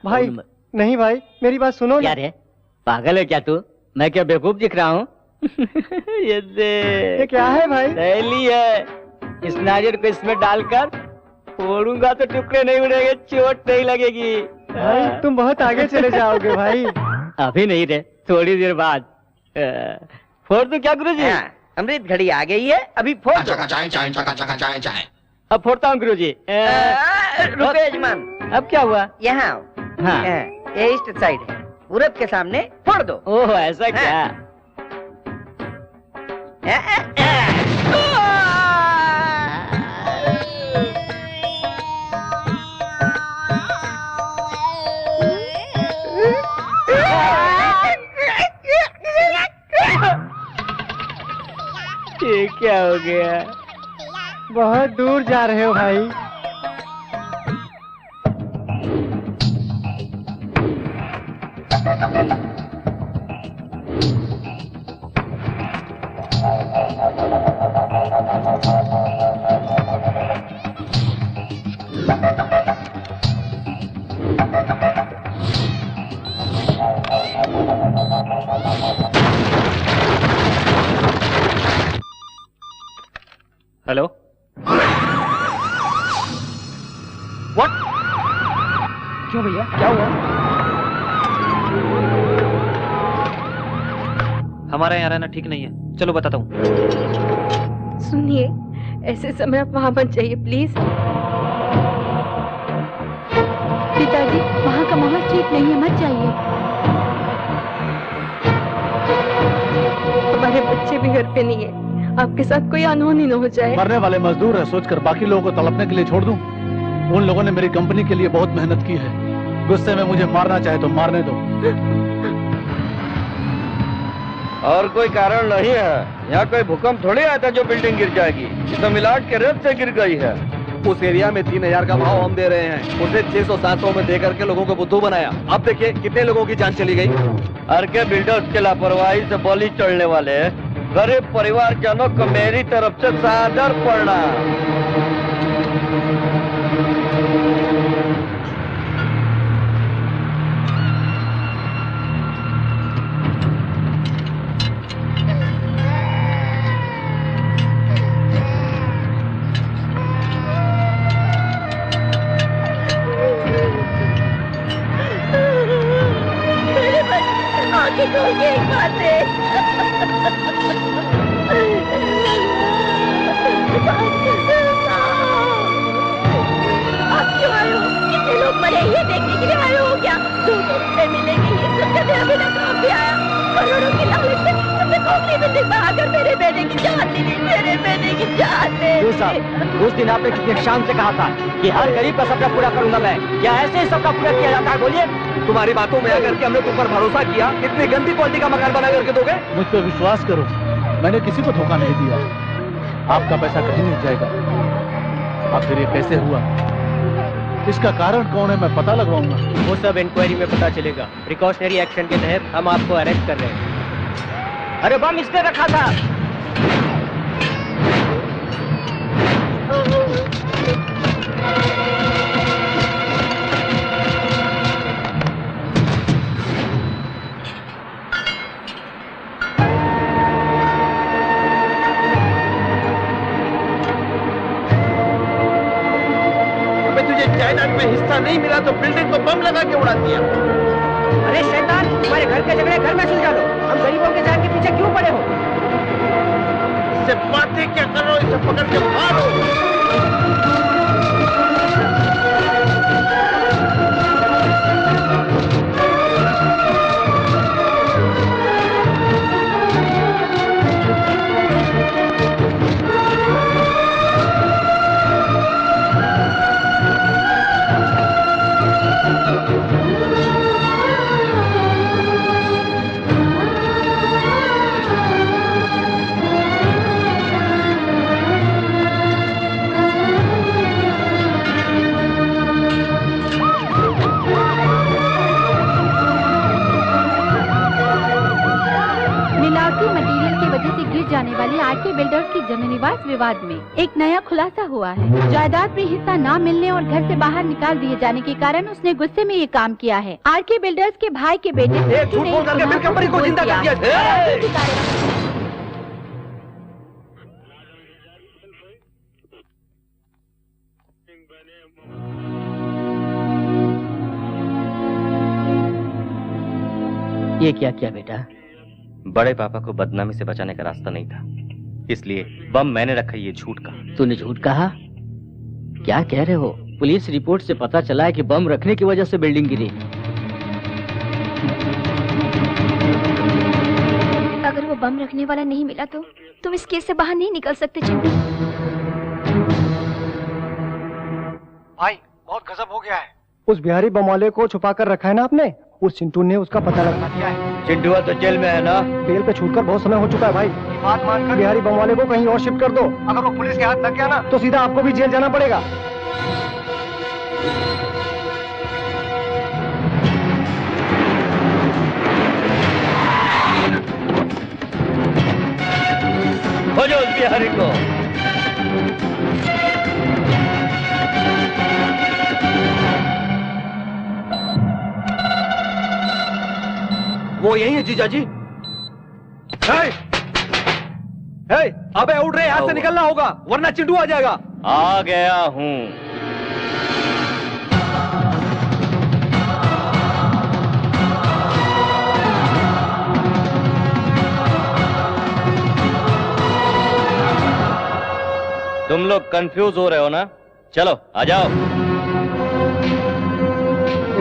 भाई नहीं भाई, मेरी बात सुनो। क्या रे? पागल है क्या तू? मैं क्या बेवकूफ दिख रहा हूँ? ये क्या है भाई? सहेली है। इस नारियल को इसमें डालकर फोड़ूंगा तो टुकड़े नहीं उड़ेंगे, चोट नहीं लगेगी। भाई तुम बहुत आगे चले जाओगे भाई। अभी नहीं रे, थोड़ी देर बाद। फोड़ दूं क्या गुरुजी? अमृत घड़ी आ गई है, अभी फोड़ दो। अब फोड़ता हूँ गुरुजी। रुको यजमान। अब क्या हुआ? यहाँ हाँ। ये ईस्ट साइड है, पूरब के सामने फोड़ दो। ओह ऐसा क्या? ये क्या हो गया? बहुत दूर जा रहे हो भाई। हेलो। व्हाट? क्यों भैया, क्या हुआ? हमारा यहाँ रहना ठीक नहीं है, चलो बताता हूँ। सुनिए, ऐसे समय आप वहाँ मत जाइए प्लीज। पिताजी, वहाँ का माहौल ठीक नहीं है, मत जाइए। हमारे बच्चे भी घर पे नहीं है, आपके साथ कोई अनहोनी न हो जाए। मरने वाले मजदूर है सोचकर बाकी लोगों को तड़पने के लिए छोड़ दूं? उन लोगों ने मेरी कंपनी के लिए बहुत मेहनत की है। गुस्से में मुझे मारना चाहे तो मारने दो। और कोई कारण नहीं है। यहाँ कोई भूकंप थोड़ी आया था जो बिल्डिंग गिर जाएगी। ये तो मिलाट के रेत से गिर गई है। उस एरिया में 3000 का भाव हम दे रहे हैं, उसे 600-700 में दे करके लोगों को बुद्धू बनाया। अब देखिए कितने लोगों की जान चली गई। आरके बिल्डर्स के लापरवाही से बलि चढ़ने वाले गरीब परिवारजनों को मेरी तरफ से सादर प्रणाम। आंखें खोल के एक बात देख। आप क्यों आए हो? कितने लोग मरे ये देखने के लिए आए हो क्या? 200 रुपए मिलेंगे ये सुनकर मेरा बेटा काम भी आया। करोड़ों की लालच से तुमने खोखली बिल्डिंग बनाकर मेरे बेटे की जान ले ली। मेरे बेटे की जान ले ली। उस दिन आपने कितने शान से कहा था कि हर गरीब का सपना पूरा करूंगा मैं। क्या ऐसे ही सबका पूरा किया जाता है? बोलिए। तुम्हारी बातों में आकर के हमने तुम पर भरोसा किया, इतनी गंदी क्वालिटी का मकान बना करके दोगे? मुझ पर विश्वास करो, मैंने किसी को धोखा नहीं दिया। आपका पैसा कहीं नहीं जाएगा। आखिर ये कैसे हुआ, इसका कारण कौन है मैं पता लगवाऊंगा। वो सब इंक्वायरी में पता चलेगा। प्रिकॉशनरी एक्शन के तहत हम आपको अरेस्ट कर रहे हैं। अरे बम इसने रखा था। नहीं मिला तो बिल्डिंग को बम लगा के उड़ा दिया। अरे शैतान, तुम्हारे घर के झगड़े घर में सुलझा लो, हम गरीबों के जान के पीछे क्यों पड़े हो? इससे बातें क्या करो, इसे पकड़ के मारो। जाने वाली आरके बिल्डर्स की जमीन विवाद विवाद में एक नया खुलासा हुआ है। जायदाद में हिस्सा न मिलने और घर से बाहर निकाल दिए जाने के कारण उसने गुस्से में ये काम किया है। आरके बिल्डर्स के भाई के बेटे झूठ बोल करके बिल कंपनी को जिंदा कर दिया। ये क्या किया बेटा? बड़े पापा को बदनामी से बचाने का रास्ता नहीं था, इसलिए बम मैंने रखा। ये झूठ कहा। तूने झूठ कहा? क्या कह रहे हो? पुलिस रिपोर्ट से पता चला है कि बम रखने की वजह से बिल्डिंग गिरी। अगर वो बम रखने वाला नहीं मिला तो तुम इस केस से बाहर नहीं निकल सकते चिंटू। भाई बहुत गजब हो गया है। उस बिहारी बम वाले को छुपा कर रखा है ना आपने, उस चिंटू ने उसका पता लगा दिया है। चिंटुआ तो जेल में है ना? बेल पे छूटकर बहुत समय हो चुका है भाई। बात मानकर बिहारी बम वाले को कहीं और शिफ्ट कर दो। अगर वो पुलिस के हाथ लग गया ना तो सीधा आपको भी जेल जाना पड़ेगा। हो जाओ उस बिहारी को। वो यही है जीजाजी। अबे उठ रहे, यहाँ से निकलना होगा वरना चिंटू आ जाएगा। आ गया हूँ। तुम लोग कंफ्यूज हो रहे हो ना? चलो आ जाओ।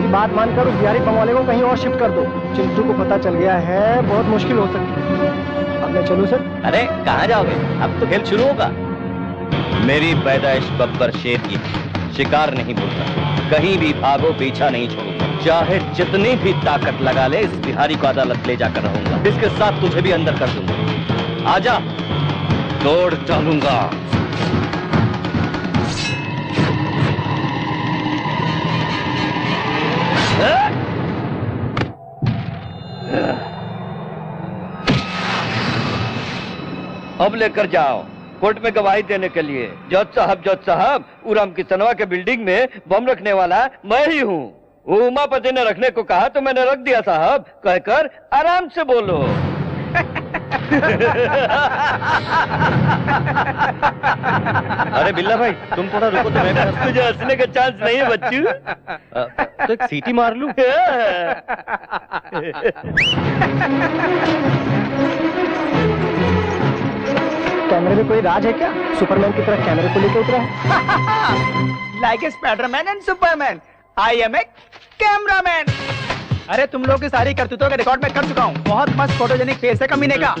बात मानकर उस बिहारी बम वाले को कहीं और शिफ्ट कर दो। चिंटू को पता चल गया है, बहुत मुश्किल हो सकती है। अब मैं चलूं सर? अरे कहाँ जाओगे? अब तो खेल शुरू होगा। मेरी पैदाइश बब्बर शेर की, शिकार नहीं भूलता। कहीं भी भागो, पीछा नहीं छोड़ूंगा। चाहे जितनी भी ताकत लगा ले, इस बिहारी को अदालत ले जाकर रहूंगा। इसके साथ तुझे भी अंदर कर दूंगा। आजा, तोड़ डालूंगा। अब लेकर जाओ कोर्ट में गवाही देने के लिए। जज साहब, उराम किसनवा के बिल्डिंग में बम रखने वाला मैं ही हूँ। उमापति ने रखने को कहा तो मैंने रख दिया साहब, कहकर आराम से बोलो। अरे बिल्ला भाई, तुम थोड़ा रुको तो मैं तुझे हंसने का चांस नहीं है बच्चू। तो एक सीटी मार लूं। कैमरे में कोई राज है क्या? सुपरमैन की तरह कैमरे को लेकर उतरा है। Like a Spiderman and Superman, I am a cameraman. अरे तुम लोग की सारी करतूतों का रिकॉर्ड मैं कर चुका हूँ। बहुत मस्त फोटोजेनिक फेस है कमीने का।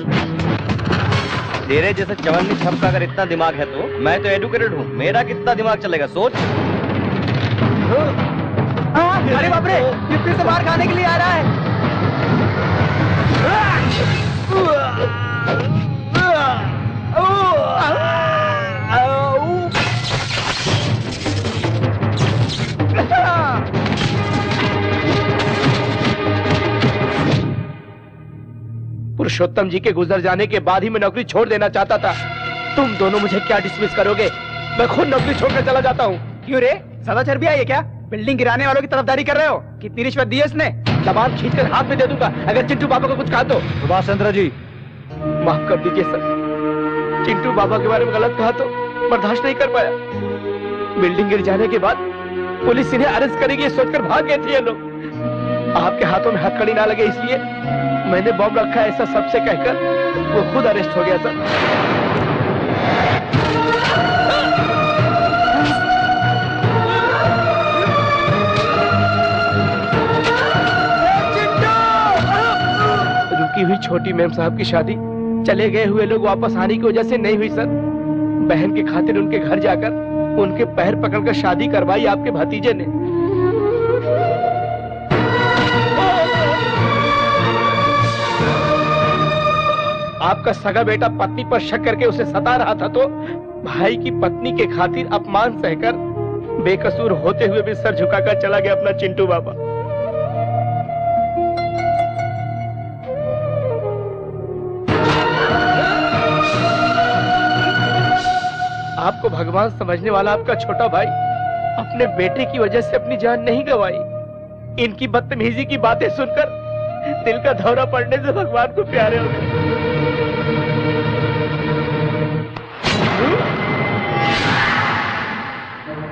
तेरे जैसे चवन्नी छप का अगर इतना दिमाग है तो मैं तो एडुकेटेड हूँ। मेरा कितना दिमाग चलेगा सोच। अरे बाप रे, ये फिर से बाहर खाने के लिए आ रहा है। पुरुषोत्तम जी के गुजर जाने के बाद ही मैं नौकरी छोड़ देना चाहता था। तुम दोनों मुझे क्या डिसमिस करोगे? मैं खुद नौकरी छोड़कर चला जाता हूँ। क्यों रे, ज्यादा चर्बी आई है क्या? बिल्डिंग गिराने वालों की तरफदारी कर रहे हो? कितनी रिश्वत दी है इसने? जबान खींचकर हाथ में दे दूंगा अगर चिंटू बाबा को कुछ कहा तो। सुभाष चंद्र जी, माफ कर दीजिए सर। चिंटू बाबा के बारे में गलत कहा तो बर्दाश्त नहीं कर पाया। बिल्डिंग गिर जाने के बाद पुलिस इन्हें अरेस्ट करेगी ये सोचकर भाग गए थे ये लोग। आपके हाथों में हथकड़ी ना लगे इसलिए मैंने बॉम्ब रखा है ऐसा सबसे कहकर वो खुद अरेस्ट हो गया सर। रुकी हुई छोटी मैम साहब की शादी चले गए हुए लोग वापस आने की वजह से नहीं हुई सर। बहन के खातिर उनके घर जाकर उनके पैर पकड़कर शादी करवाई आपके भतीजे ने। आपका सगा बेटा पत्नी पर शक करके उसे सता रहा था तो भाई की पत्नी के खातिर अपमान सहकर बेकसूर होते हुए भी सर झुकाकर चला गया अपना चिंटू बाबा। आपको भगवान समझने वाला आपका छोटा भाई अपने बेटे की वजह से अपनी जान नहीं गंवाई। इनकी बदतमीजी की बातें सुनकर दिल का दौरा पड़ने से भगवान को प्यारे हो गए।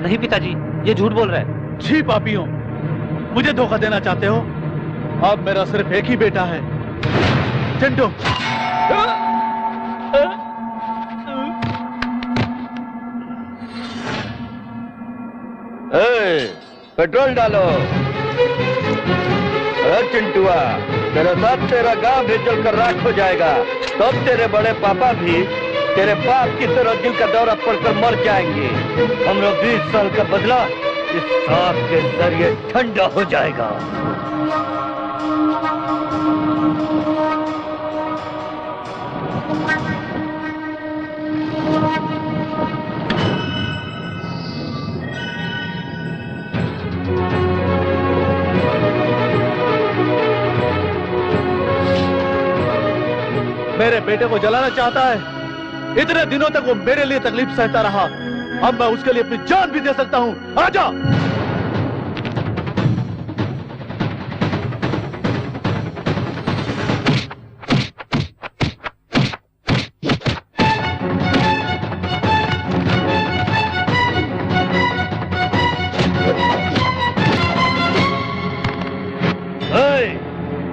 नहीं पिताजी, ये झूठ बोल रहा है। जी पापियों, मुझे धोखा देना चाहते हो? अब मेरा सिर्फ एक ही बेटा है, चिंटू। पेट्रोल डालो। चिंटुआ, तेरे साथ तेरा गांव भी जलकर राख हो जाएगा। तब तेरे बड़े पापा भी तेरे बाप की तरह दिल का दौरा पड़कर मर जाएंगे। हमरा 20 साल का बदला इस सांप के जरिए ठंडा हो जाएगा। मेरे बेटे को जलाना चाहता है। इतने दिनों तक वो मेरे लिए तकलीफ सहता रहा, अब मैं उसके लिए अपनी जान भी दे सकता हूं। आजा।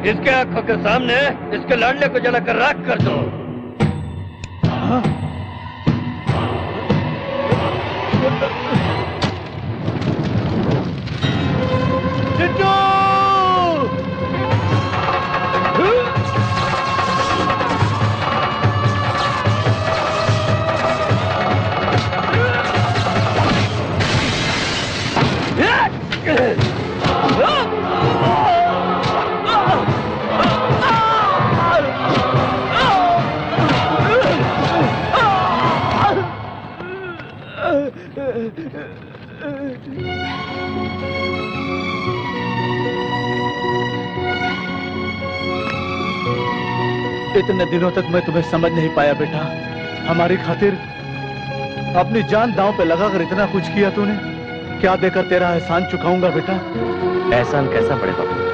इसके आंखों के सामने इसके लाडले को जलाकर राख कर दो। इतने दिनों तक मैं तुम्हें समझ नहीं पाया बेटा। हमारी खातिर अपनी जान दांव पे लगाकर इतना कुछ किया तूने। क्या देकर तेरा एहसान चुकाऊंगा बेटा? एहसान कैसा बड़े पापा?